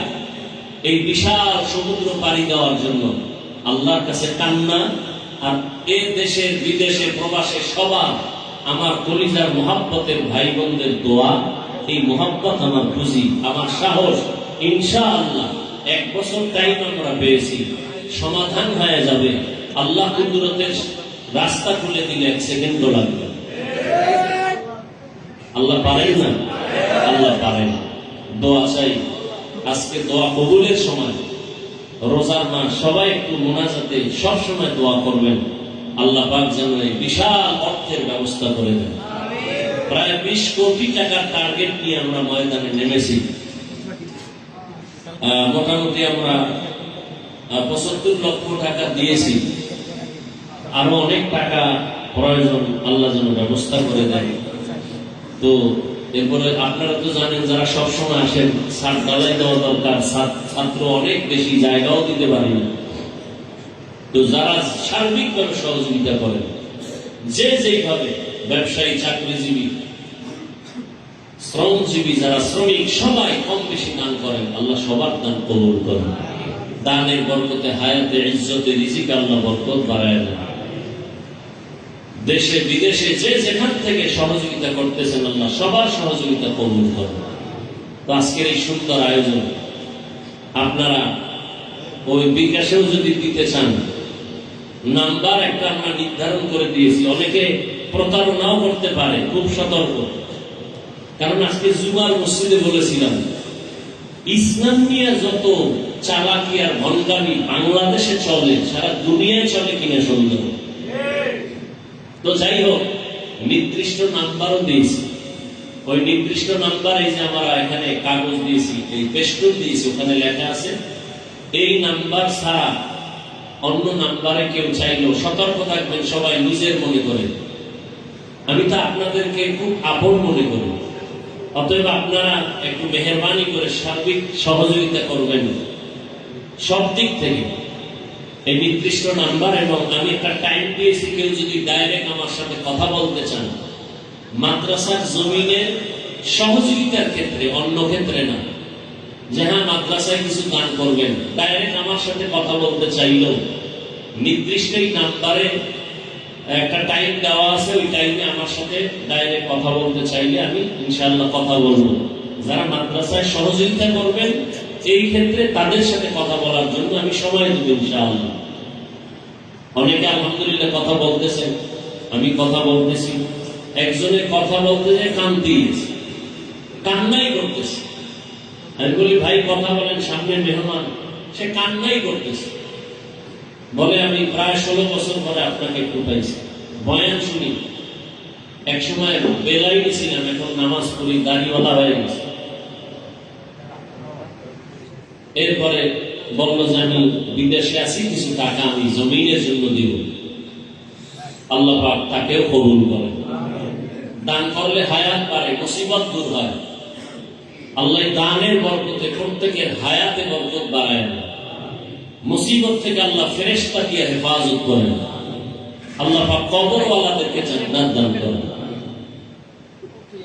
এই বিশাল সমুদ্র পাড়ি দেওয়ার জন্য। আল্লাহর কাছে কান্না, আর এ দেশের বিদেশে প্রবাসে সবার আমার কলিজার মোহাব্বতের ভাই বোনদের দোয়া। এই মোহাব্বত আমার পুঁজি, আমার সাহস। ইনশাআল্লাহ 1 বছর টাইম আমরা পেয়েছি, সমাধান হয়ে যাবে। আল্লাহ কুদরতের রাস্তা খুলে দিলে 1 সেকেন্ডও লাগবে। আল্লাহ পারেন না? আল্লাহ পারেন। দোয়া চাই। আজকে দোয়া কবুলের সময়, রোজার মাস, সবাই একটু মুনাজাতে সব সময় দোয়া করবেন। আল্লাহ পাক যেন এই বিশাল অর্থের ব্যবস্থা করে দেন। প্রায় 20 কোটি টাকার টার্গেট নিয়ে আমরা ময়দানে নেমেছি। মোটামুটি আমরা 75 লক্ষ টাকা দিয়েছি। আরো অনেক টাকা প্রয়োজন, আল্লাহ যেন ব্যবস্থা করে দেন। তো এরপরে আপনারা তো জানেন, যারা সবসময় আসেন, ছাদ ঢালাই দেওয়া দরকার। ছাত্র অনেক বেশি, জায়গাও দিতে পারি না। তো যারা সার্বিকভাবে সহযোগিতা করেন, যে যেইভাবে, ব্যবসায়ী, চাকরিজীবী, শ্রমজীবী, যারা শ্রমিক, সবাই কম বেশি দান করেন। আল্লাহ সবার দান কবুল করেন। দানের বরকতে, হায়াতে, ইজ্জতে, রিজিকে আল্লাহ বরকত বাড়ায় দেন। দেশে বিদেশে যে যেখান থেকে সহযোগিতা করতেছেন, আল্লাহ সবার সহযোগিতা কবুল করেন। তো আজকের এই সুন্দর আয়োজন আপনারা ওই বিকাশেও যদি দিতে চান, নাম্বার একটা আমরা নির্ধারণ করে দিয়েছি। অনেকে প্রতারণাও করতে পারে, খুব সতর্ক। কারণ আজকে জুমার মসজিদে বলেছিলাম, ইসলাম নিয়ে যত চালাকি আর ভণ্ডামি বাংলাদেশে চলে, সারা দুনিয়ায় চলে কিনা সন্দেহ। তো যাই হোক, নির্দিষ্ট নাম্বারও দিয়েছি। ওই নির্দিষ্ট নাম্বার, এই যে আমরা এখানে কাগজ দিয়েছি, এই পেস্টুল দিয়েছি, ওখানে লেখা আছে, এই নাম্বার ছাড়া অন্য নাম্বারে কেউ চাইলেও সতর্ক থাকবেন। সবাই নিজের মনে করে। আমি তো আপনাদেরকে খুব আপন মনে করি। অতএব আপনারা একটু মেহেরবানি করে সার্বিক সহযোগিতা করবেন সব দিক থেকে। এই নির্দিষ্ট নাম্বার, এবং আমি একটা টাইম দিয়েছি, কেউ যদি ডাইরেক্ট আমার সাথে কথা বলতে চান, মাদ্রাসার জমিনের সহযোগিতার ক্ষেত্রে, অন্য ক্ষেত্রে না, যে হ্যাঁ মাদ্রাসায় কিছু দান করবেন, ডাইরেক্ট আমার সাথে কথা বলতে চাইলেও নির্দিষ্ট এই নাম্বারে একটা টাইম দেওয়া আছে। ওই টাইমে আমার সাথে ডাইরেক্ট কথা বলতে চাইলে আমি ইনশাআল্লাহ কথা বলবো। যারা মাদ্রাসায় সহযোগিতা করবেন এই ক্ষেত্রে, তাদের সাথে কথা বলার জন্য আমি সময় দেব ইনশাআল্লাহ। অনেকে আলহামদুলিল্লাহ কথা বলতেছেন, আমি কথা বলতেছি, একজনের কথা বলতে যে কান্দিয়েছে, কান্নাই করতেছে। আমি বলি ভাই কথা বলেন, সামনে মেহমান, সে কান্নাই করতেছে। বলে আমি প্রায় 16 বছর পরে আপনাকে একটু পাইছি, বয়ান শুনি। এক সময় বেলাই গেছিলাম, এখন নামাজ পড়ি, দাড়িওয়ালা হয়ে গেছে। এরপরে বললো যে আমি বিদেশে আছি, কিছু টাকা আমি জমিনের জন্য দিব। আল্লাহ পাক তাকেও কবুল করেন। দান করলে হায়াত পারে, মুসিবত দূর হয়। আল্লাহ দানের বরকতে প্রত্যেকের হায়াতে বরকত বাড়ায় না। মুসিবত থেকে আল্লাহ ফেরেশতা দিয়ে হেফাজত করেন। আল্লাহ পাক কবরওয়ালাদেরকে জান্নাত দান করেন।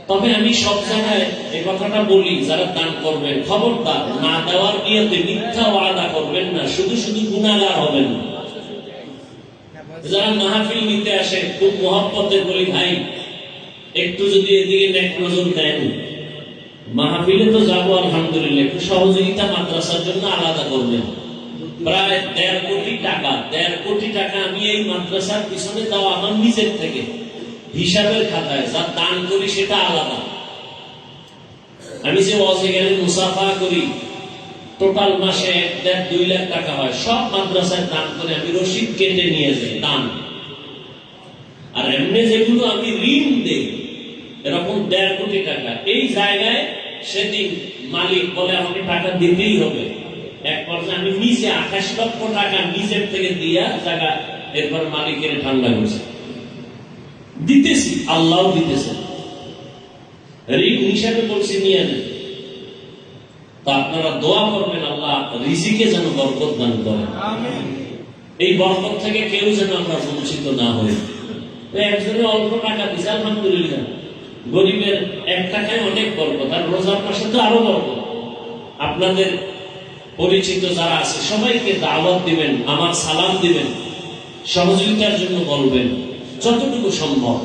তবে আমি সব জায়গায় এই কথাটা বলি, যারা দান করবেন খবরদার না দেওয়ার নিয়তে মিথ্যা ওয়াদা করবেন না, শুধু শুধু গুনাহগার হবেন না। যারা মাহফিল নিতে আসে খুব মহব্বতে বলি ভাই একটু যদি এদিকে নেক নজর দেন, মাহফিলে তো যাবো আলহামদুলিল্লাহ, একটু সহযোগিতা মাদ্রাসার জন্য আলাদা করবেন। প্রায় 1.5 কোটি টাকা, 1.5 কোটি টাকা আমি এই মাদ্রাসার পিছনে দেওয়া আমার নিজের থেকে, হিসাবের খাতায় যা দান করি সেটা আলাদা। আমি যে ওয়াজে গেলে মুসাফা করি, টোটাল মাসে 1.5-2 লাখ টাকা হয়, সব মাদ্রাসায় দান করে আমি রসিদ কেটে নিয়ে যাই দান। আর এমনি যেগুলো আমি ঋণ দেই, এরকম 1.5 কোটি টাকা, এই জায়গায় সেদিন মালিক বলে আমাকে টাকা দিতেই হবে। এক পর্যায়ে আমি নিজে 28 লক্ষ টাকা নিজের থেকে দিয়া জায়গা, এরপর মালিকের ঠান্ডা করছে, দিতেছি, আল্লাহ দিতেছে, ঋণ হিসাবে বলছি নিয়ে নেন। তা আপনারা দোয়া করবেন আল্লাহ রিজিকে যেন বরকত দান করেন, এই বরকত থেকে কেউ যেন আমরা বঞ্চিত না হই। একজনের অল্প টাকা দিচ্ছে আলহামদুলিল্লাহ, গরিবের 1 টাকায় অনেক বরকত, আর রোজার মাসে তো আরো বরকত। আপনাদের পরিচিত যারা আছে সবাইকে দাওয়াত দিবেন, আমার সালাম দিবেন, সহযোগিতার জন্য বলবেন যতটুকু সম্ভব।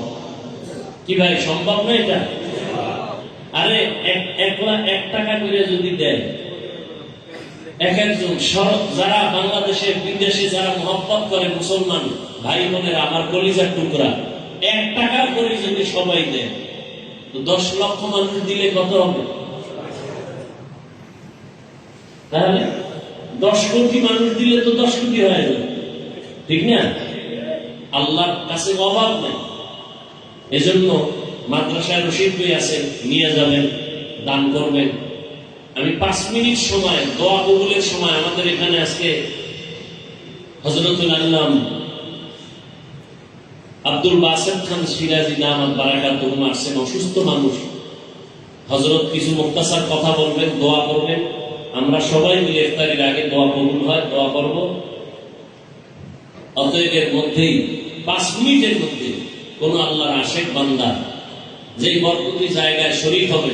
কি ভাই সম্ভব না এটা? আরে 1 টাকা করে যদি দেয়, একজন যারা বাংলাদেশে বিদেশে যারা মহব্বত করে মুসলমান ভাই বোনের, আমার কলিজার টুকরা, 1 টাকা করে যদি সবাই দেয়, তো 10 লক্ষ মানুষ দিলে কত হবে? তাহলে 10 কোটি মানুষ দিলে তো 10 কোটি হয়ে যাবে, ঠিক না? আল্লাহর কাছে অভাব নাই। এজন্য মাদ্রাসায় রশিদ বই আছে, নিয়ে যাবেন, দান করবেন। আমি 5 মিনিট সময় দোয়া কবুলের সময়, আমাদের এখানে আজকে হযরতুল আল্লাম আব্দুল বাসেত খান সিরাজি দামাত বারাকাতুহুম আসছেন, অসুস্থ মানুষ। হযরত কিছু মুখতাসার কথা বলবেন, দোয়া করবেন। আমরা সবাই মিলে ইফতারের আগে দোয়া কবুল হয়, দোয়া করব। অতএব এর মধ্যেই 5 মিনিটের মধ্যে কোন আল্লাহর আশেক বান্দা যেই বরকতি জায়গায় শরীক হবে,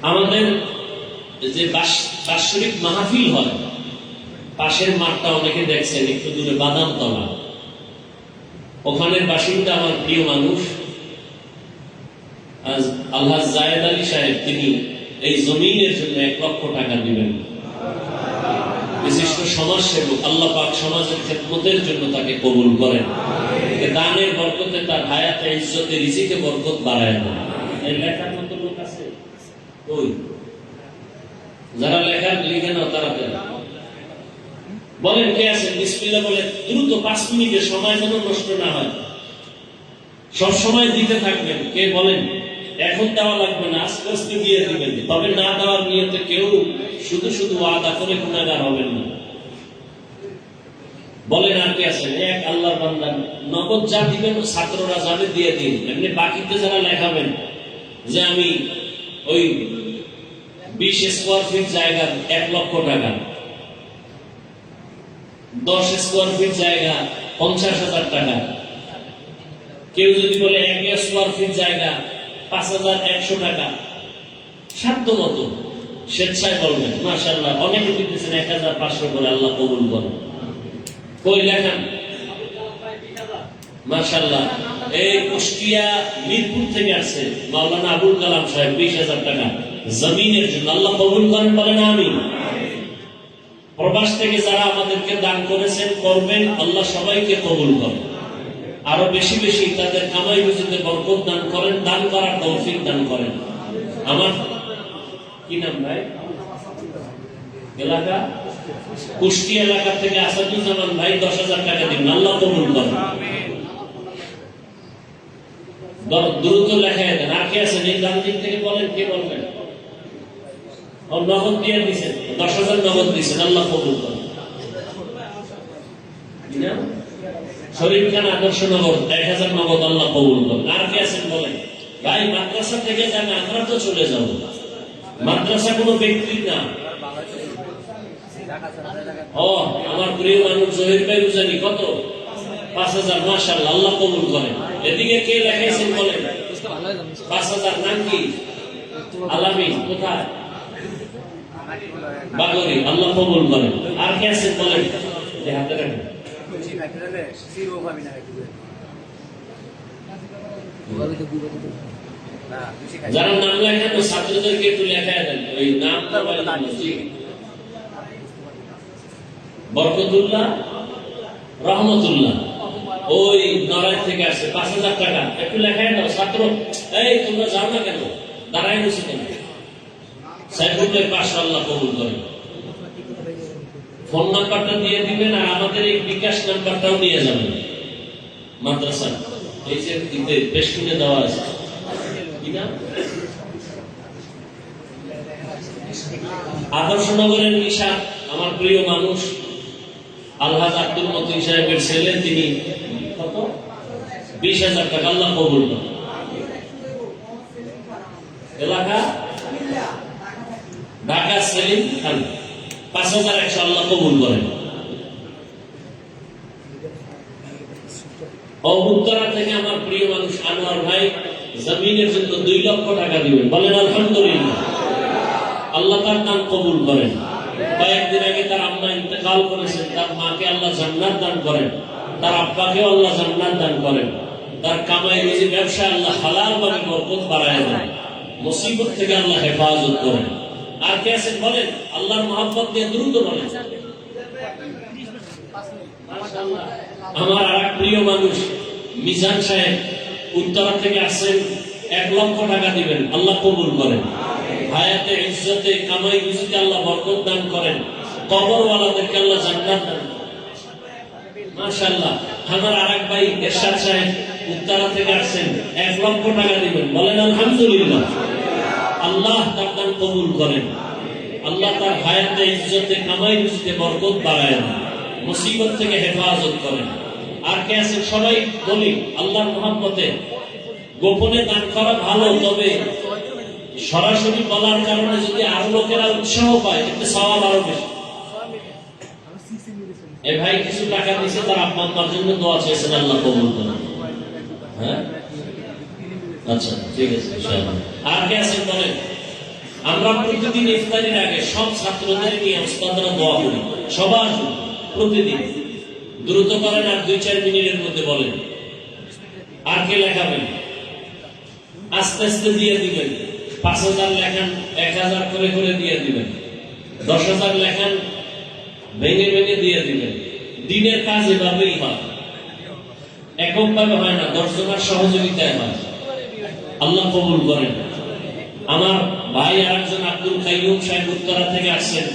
আমাদের যে বাৎসরিক মাহফিল হয়, পাশের মাঠটা অনেকে দেখছেন, একটু দূরে বাদামতলা, ওখানের বাসিন্দা আমার প্রিয় মানুষ আলহাজ জায়েদ আলী সাহেব, তিনি এই জমিনের জন্য 1 লক্ষ টাকা দিবেন। বিশিষ্ট সমাজসেবক, আল্লাহ পাক সমাজের খেদমতের জন্য তাকে কবুল করেন। দানের বরকতে তার হায়াতে ইজ্জতে রিজিকে বরকত বাড়ায় না। এই লেখার মতো লোক আছে ওই যারা লেখা লিখে নাও তাড়াতাড়ি বলেন কে আছেন? বিসমিল্লাহ বলে দ্রুত 5 মিনিটের সময় যেন নষ্ট না হয়, সব সময় দিতে থাকবেন। কে বলেন? এখন দেওয়া লাগবে না, আস্তে আস্তে দিয়ে দিবেন। তবে না দেওয়ার নিয়তে কেউ শুধু শুধু ওয়াদা করে গুনাহগার হবেন না। বলেন আর কে আছেন? এক আল্লাহর বান্দা, নগদ যা দিবেন ছাত্ররা যাবে দিয়ে দিন। এমনি বাকিতে যারা লেখাবেন যে আমি ওই 20 স্কয়ার ফিট জায়গা 1 লক্ষ টাকা, 10 স্কয়ার ফিট জায়গা 50,000 টাকা, কেউ যদি বলে 1 স্কয়ার ফিট জায়গা 5,100 টাকা, সাধ্য মতো স্বেচ্ছায় বলবেন। মাশাআল্লাহ, অনেকে দিতেছেন 1,500 করে, আল্লাহ কবুল করেন। কই লেখান? মাশাআল্লাহ। এই কুষ্টিয়া মিরপুর থেকে আসছে মাওলানা আবুল কালাম সাহেব 20,000 টাকা জমিনের জন্য, আল্লাহ কবুল করেন, বলেন আমিন। প্রবাস থেকে যারা আমাদেরকে দান করেছেন, করবেন, আল্লাহ সবাইকে কবুল করেন, আরো বেশি বেশি তাদের কামাই রুজিতে বরকত দান করেন, দান করার তৌফিক দান করেন। আমার কি নাম ভাই? এলাকা কুষ্টিয়া এলাকা থেকে আসাদুজ্জামান ভাই 10,000 টাকা দিন, আল্লাহ কবুল করেন। দ্রুত লেখায় দেন। আর কে আছেন এই ডান দিক থেকে? বলেন, কে বলবেন? নগদ দিয়ে দিচ্ছেন, 10,000 নগদ দিচ্ছেন, আল্লাহ কবুল করেন। শরীফ খান আদর্শ নগদ 1,000 নগদ, আল্লাহ কবুল করেন। আর কে আছেন বলেন? ভাই মাদ্রাসা থেকে যান, আমরা তো চলে যাব। মাদ্রাসা কোনো ব্যক্তির না। ও আমার প্রিয় মানুষ জহির ভাই উজানি কত? 5,000, মাশাআল্লাহ, আল্লাহ কবুল করেন। এদিকে কে লেখাইছেন বলেন? 5,000, নাম কি? আলামিন, কোথায়? বাগরি, আল্লাহ কবুল করেন। আর কে আছেন বলেন? হাতে রাখেন। যারা নাম লেখেন ওই ছাত্রদেরকে একটু লেখায় দেন, ওই নাম। বরকতুল্লাহ, রহমতুল্লাহ, ওই নড়াই থেকে আসছে, 5,000 টাকা একটু লেখায় দাও। ছাত্র, এই তোমরা যাও না কেন, দাঁড়ায় বসে কেন? সাইফুলের পাশে, আল্লাহ কবুল করেন। ফোন নাম্বারটা দিয়ে দিবেন, আর আমাদের এই বিকাশ নাম্বারটাও নিয়ে যাবেন মাদ্রাসা। এই যে বেশ কিনে দেওয়া আছে কিনা। আদর্শনগরের নিশা আমার প্রিয় মানুষ আলহাজ আব্দুল মতিন সাহেবের ছেলে, তিনি কত? 20,000 টাকা, আল্লাহ কবুল করেন। এলাকা ঢাকা সেলিম খান 5,100, আল্লাহ কবুল করেন। উত্তরা থেকে আমার প্রিয় মানুষ আনোয়ার ভাই জমিনের জন্য 2 লক্ষ টাকা দিবেন, বলেন আলহামদুলিল্লাহ, আল্লাহ তার দান কবুল করেন। কয়েকদিন আগে তার আম্মা ইন্তেকাল করেছেন, তার মাকে আল্লাহ জান্নাত দান করেন, তার আব্বাকেও আল্লাহ জান্নাত দান করেন, তার কামাই রুজি ব্যবসা আল্লাহ হালাল ভাবে বরকত বাড়ায় দেন, মুসিবত থেকে আল্লাহ হেফাজত করেন। আর কে আছেন বলেন? আল্লাহর মহব্বত দিয়ে দ্রুত বলেন। আমার আর এক প্রিয় মানুষ মিজান সাহেব উত্তরা থেকে আসেন, 1 লক্ষ টাকা দিবেন, আল্লাহ কবুল করেন। হায়াতে ইজ্জতে কামাই রুজিতে আল্লাহ বরকত দান করেন, কবরওয়ালাদেরকে আল্লাহ জান্নাত দান করেন। মাশাআল্লাহ। আমার আরেক ভাই এরশাদ সাহেব উত্তরা থেকে আসেন, 1 লক্ষ টাকা দিবেন, বলেন আলহামদুলিল্লাহ, আল্লাহ তার দান কবুল করেন, আল্লাহ তার হায়াতে ইজ্জতে কামাই রুজিতে বরকত বাড়ায় দেন, মুসিবত থেকে হেফাজত করেন। আর কে আছেন? সবাই বলি আল্লাহর মহব্বতে গোপনে দান করা ভালো, তবে সরাসরি বলার কারণে যদি আরো লোকেরা উৎসাহ পায়, এতে সওয়াব আরো বেশি। এই ভাই কিছু টাকা দিয়েছে, তার আব্বা আম্মার জন্য দোয়া চেয়েছেন, আল্লাহ কবুল করেন। হ্যাঁ, আচ্ছা, ঠিক আছে, ইনশাআল্লাহ। আর কে আছেন বলেন? আমরা প্রতিদিন ইফতারির আগে সব ছাত্রদের নিয়ে ওস্তাদরা দোয়া করি, সবার জন্য প্রতিদিন। দ্রুত করেন, আর 2-4 মিনিটের মধ্যে বলেন। আর কে লেখাবেন? আস্তে আস্তে দিয়ে দিবেন। 5,000 লেখান, 1,000 করে করে দিয়ে দিবেন। 10,000 লেখান, ভেঙে ভেঙে দিয়ে দিবেন। দিনের কাজ এভাবেই হয়, এককভাবে হয় না, 10 জনের সহযোগিতায় হয়। আল্লাহ কবুল করেন। আমার ভাই আরেকজন আব্দুল কাইয়ুম সাহেব উত্তরা থেকে আসছেন,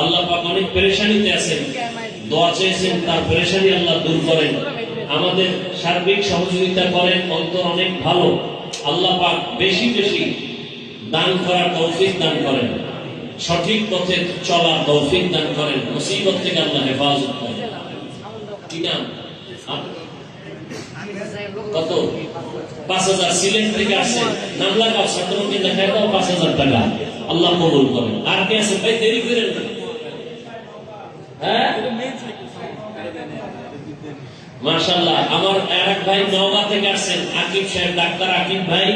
আল্লাহ পাক অনেক পেরেশানিতে আছেন, দোয়া চেয়েছেন, তার পেরেশানি আল্লাহ দূর করেন। আমাদের সার্বিক সহযোগিতা করেন, অন্তর অনেক ভালো। আল্লাহ পাক বেশি বেশি দান করার তৌফিক দান করেন, সঠিক পথে চলার তৌফিক দান করেন, মুসিবত থেকে আল্লাহ হেফাজত করেন। কি নাম? কত? 5,000 সিলেট থেকে আসছে, নাম লাগাও, ছাত্রকে দেখায় দাও, 5,000 টাকা, আল্লাহ কবুল করেন। আর কে আছে ভাই? দেরি করেন না। হ্যাঁ, মাশাআল্লাহ। আমার আরেক ভাই নওগাঁ থেকে আসছেন, আকিব সাহেব, ডাক্তার আকিব ভাই,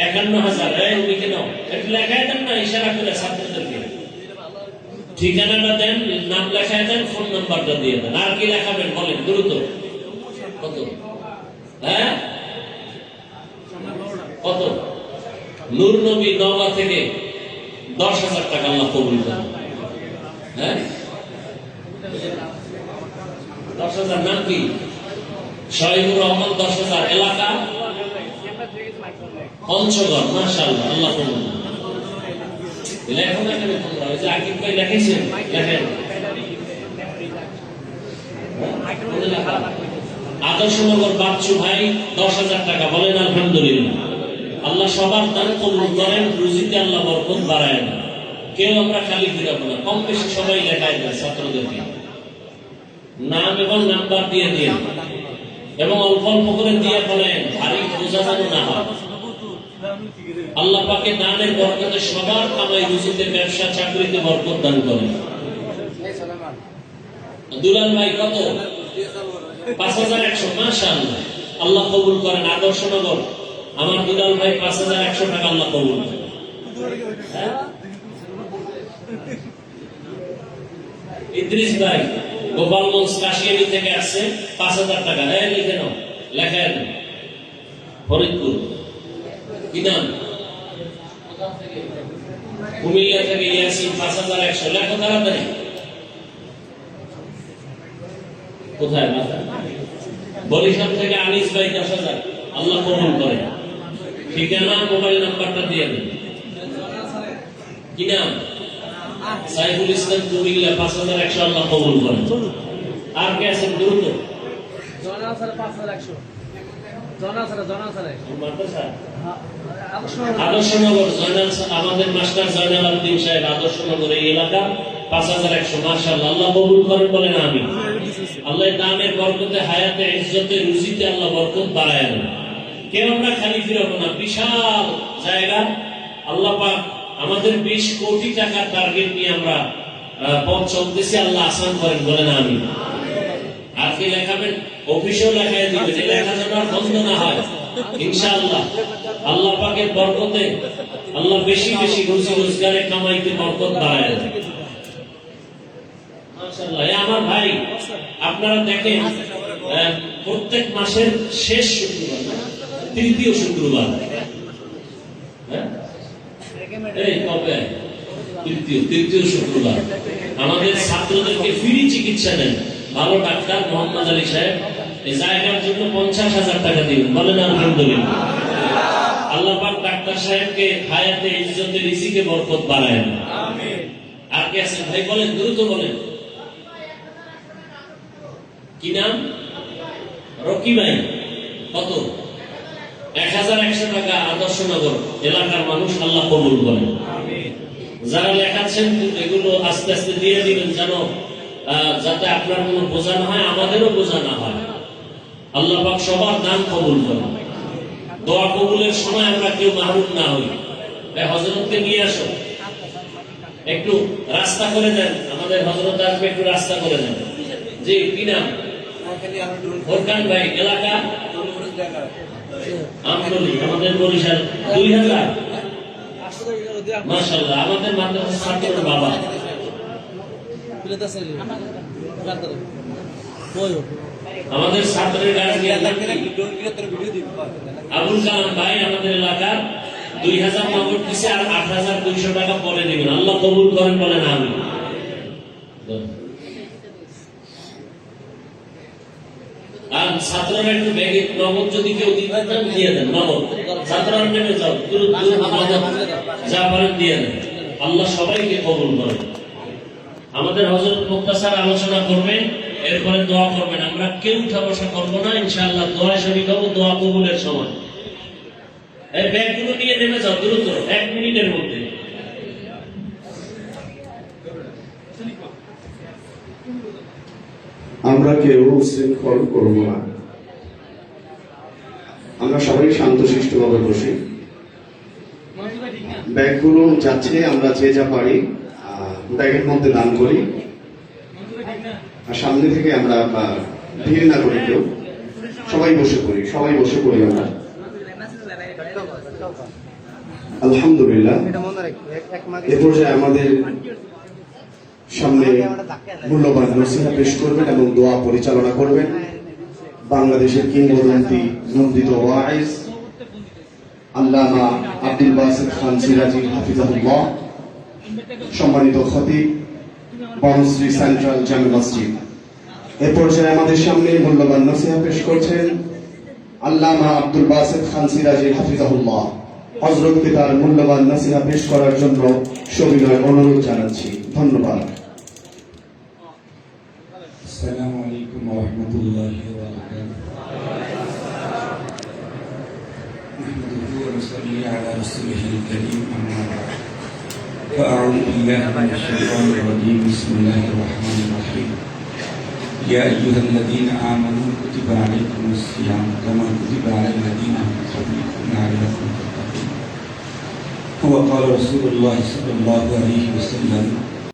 51,000। এই উনিকে নাও, একটু লেখায় দেন না, ইশারা করে ছাত্রদেরকে ঠিকানাটা দেন, নাম লেখায় দেন, ফোন নাম্বারটা দিয়ে দেন। আর কি লেখাবেন বলেন দ্রুত? কত? হ্যাঁ, কত? নূর নবী নওগাঁ থেকে 10,000 টাকা আল্লাহ কবুল করেন। হ্যাঁ, 10,000 নাম কি? শহীদুর রহমান 10,000, এলাকা পঞ্চগড়। মাশাআল্লাহ, আল্লাহ কবুল করেন। লেখো না কেন তোমরা? ওই যে আকিব ভাই লিখেছেন, লেখেন। আদর্শনগর বাচ্চু ভাই 10,000 টাকা, বলেন আলহামদুলিল্লাহ। আল্লাহ সবার দান কবুল করেন, রুজিতে আল্লাহ বরকত বাড়ায় না। কেউ আমরা খালি ফিরাবো না, কম বেশি সবাই লেখায় দেয় ছাত্রদেরকে, নাম এবং নাম্বার দিয়ে দিয়ে এবং অল্প অল্প করে দিয়ে বলেন, ভারী বোঝা যেন না হয়। আল্লাহ পাকে দানের বরকতে সবার কামাই রুজিতে, ব্যবসা চাকরিতে বরকত দান করেন। দুলাল ভাই কত? 5,100। মাশাআল্লাহ, আল্লাহ কবুল করেন। আদর্শনগর আমার দুলাল ভাই 5,100 টাকা আল্লাহ কবুল করেন। ইদ্রিস ভাই গোপালগঞ্জ কাশিয়ানি থেকে আসছে 5,000 টাকা। হ্যাঁ, লিখে নাও, লেখেন। ফরিদপুর কি নাম? কুমিল্লা থেকে ইয়াসিন 5,100, লেখো তাড়াতাড়ি। কোথায়? বরিশাল থেকে আনিস ভাই 10,000, আল্লাহ কবুল করেন। ঠিকানা মোবাইল নাম্বারটা দিয়ে দেন। কি নাম? সাইফুল ইসলাম, কুমিল্লা 5,100, আল্লাহ কবুল করেন। আর কে আছেন? দ্রুত। আদর্শনগর জয়নাল, আমাদের মাস্টার জয়নাল আব্দিন সাহেব, আদর্শনগর এই এলাকা 5,100। মাশাআল্লাহ, আল্লাহ কবুল করেন, বলেন আমিন। আল্লাহ দানের বরকতে, হায়াতে, ইজ্জতে, রুজিতে আল্লাহ বরকত বাড়ায় না। কেউ আমরা খালি ফিরাবো না। বিশাল জায়গা, আল্লাহ পাক আমাদের 20 কোটি টাকার টার্গেট নিয়ে আমরা পথ চলতেছি। আল্লাহ আসান করেন, বলেন আমিন। আর কি লেখাবেন? অফিসেও লেখায় দিবেন, লেখা যেন আর বন্ধ না হয় ইনশাআল্লাহ। আল্লাহ পাকের বরকতে আল্লাহ বেশি বেশি রুজি রোজগারে, কামাইতে বরকত বাড়ায় দেন। মাশাআল্লাহ। আমার ভাই, আপনারা দেখেন প্রত্যেক মাসের শেষ শুক্রবার, তৃতীয় শুক্রবার, এই কবে? তৃতীয় শুক্রবার আমাদের ছাত্রদেরকে ফ্রি চিকিৎসা দেন ভালো ডাক্তার মোহাম্মদ আলী সাহেব। এই জায়গার জন্য 50,000 টাকা দিবেন, বলেন আলহামদুলিল্লাহ। আল্লাহ পাক ডাক্তার সাহেবকে হায়াতে, ইজ্জতে, রিজিকে বরকত বাড়ায়। আমিন। আর কে আছেন ভাই? বলেন, দ্রুত বলেন। কি নাম? রকি ভাই কত? 1,100 টাকা। আদর্শনগর এলাকার মানুষ, আল্লাহ কবুল করেন। যারা লেখাচ্ছেন এগুলো আস্তে আস্তে দিয়ে দিবেন, যেন যাতে আপনার কোনো বোঝা না হয়, আমাদেরও বোঝা না হয়। আল্লাহ পাক সবার দান কবুল করেন। দোয়া কবুলের সময় আমরা কেউ মাহরুম না হই। হযরতকে নিয়ে আসো, একটু রাস্তা করে দেন। আমাদের হযরত আসবে, একটু রাস্তা করে দেন। জি, কি নাম? ফোরকান ভাই, এলাকা আমতলী, আমাদের বরিশাল 2,000। মাশাআল্লাহ, আমাদের মাদ্রাসার ছাত্রের বাবা। আমাদের ছাত্রের গার্জিয়ান আবুল কালাম ভাই, আমাদের এলাকার 2,000 নগদ দিছে, আর 8,200 টাকা পরে দিবেন। আল্লাহ কবুল করেন, বলেন আমিন। আর ছাত্ররা একটু ব্যাগে নগদ যদি কেউ দিতে চান দিয়ে দেন, নগদ। ছাত্ররা নেমে যাও, যা পারেন দিয়ে দেন। আল্লাহ সবাইকে কবুল করেন। আমাদের হযরত মুক্তাসার আলোচনা করবেন, এরপরে দোয়া করবেন। আমরা কেউ উঠা বসা করবো না ইনশাআল্লাহ। দোয়া শরীক হবো, দোয়া কবুলের সময়। এই ব্যাগগুলো নিয়ে নেমে যাও দ্রুত, 1 মিনিটের মধ্যে। আমরা কেউ উচ্ছৃঙ্খল করব না। আমরা সবাই শান্তশিষ্ট ভাবে বসি। ব্যাগগুলো যাচ্ছে, আমরা যে যা পারি ব্যাগের মধ্যে দান করি। আর সামনে থেকে আমরা ভিড় না করি, কেউ সবাই বসে পড়ি, সবাই বসে পড়ি আমরা। আলহামদুলিল্লাহ। এ পর্যায়ে আমাদের সামনে মূল্যবান নসিহত পেশ করবেন এবং দোয়া পরিচালনা করবেন বাংলাদেশের কিংবদন্তি নন্দিত ওয়াইজ আল্লামা আব্দুল বাসিত খান সিরাজি হাফিজাহুল্লাহ, সম্মানিত খতিব বনশ্রী সেন্ট্রাল জামে মসজিদ। এ পর্যায়ে আমাদের সামনে মূল্যবান নসিহা পেশ করছেন আল্লামা আব্দুল বাসিত খান সিরাজি হাফিজাহুল্লাহ। হযরতকে তার মূল্যবান নসিহা পেশ করার জন্য সবিনয় অনুরোধ জানাচ্ছি। ধন্যবাদ। السلام عليكم ورحمة الله وبركاته. نحمده ونصلي على رسوله الكريم أما بعد. فأعوذ بالله من الشيطان الرجيم. بسم الله الرحمن الرحيم. يا أيها الذين آمنوا كتب عليكم الصيام كما كتب على الذين من قبلكم لعلكم تتقون. وقال رسول الله صلى الله عليه وسلم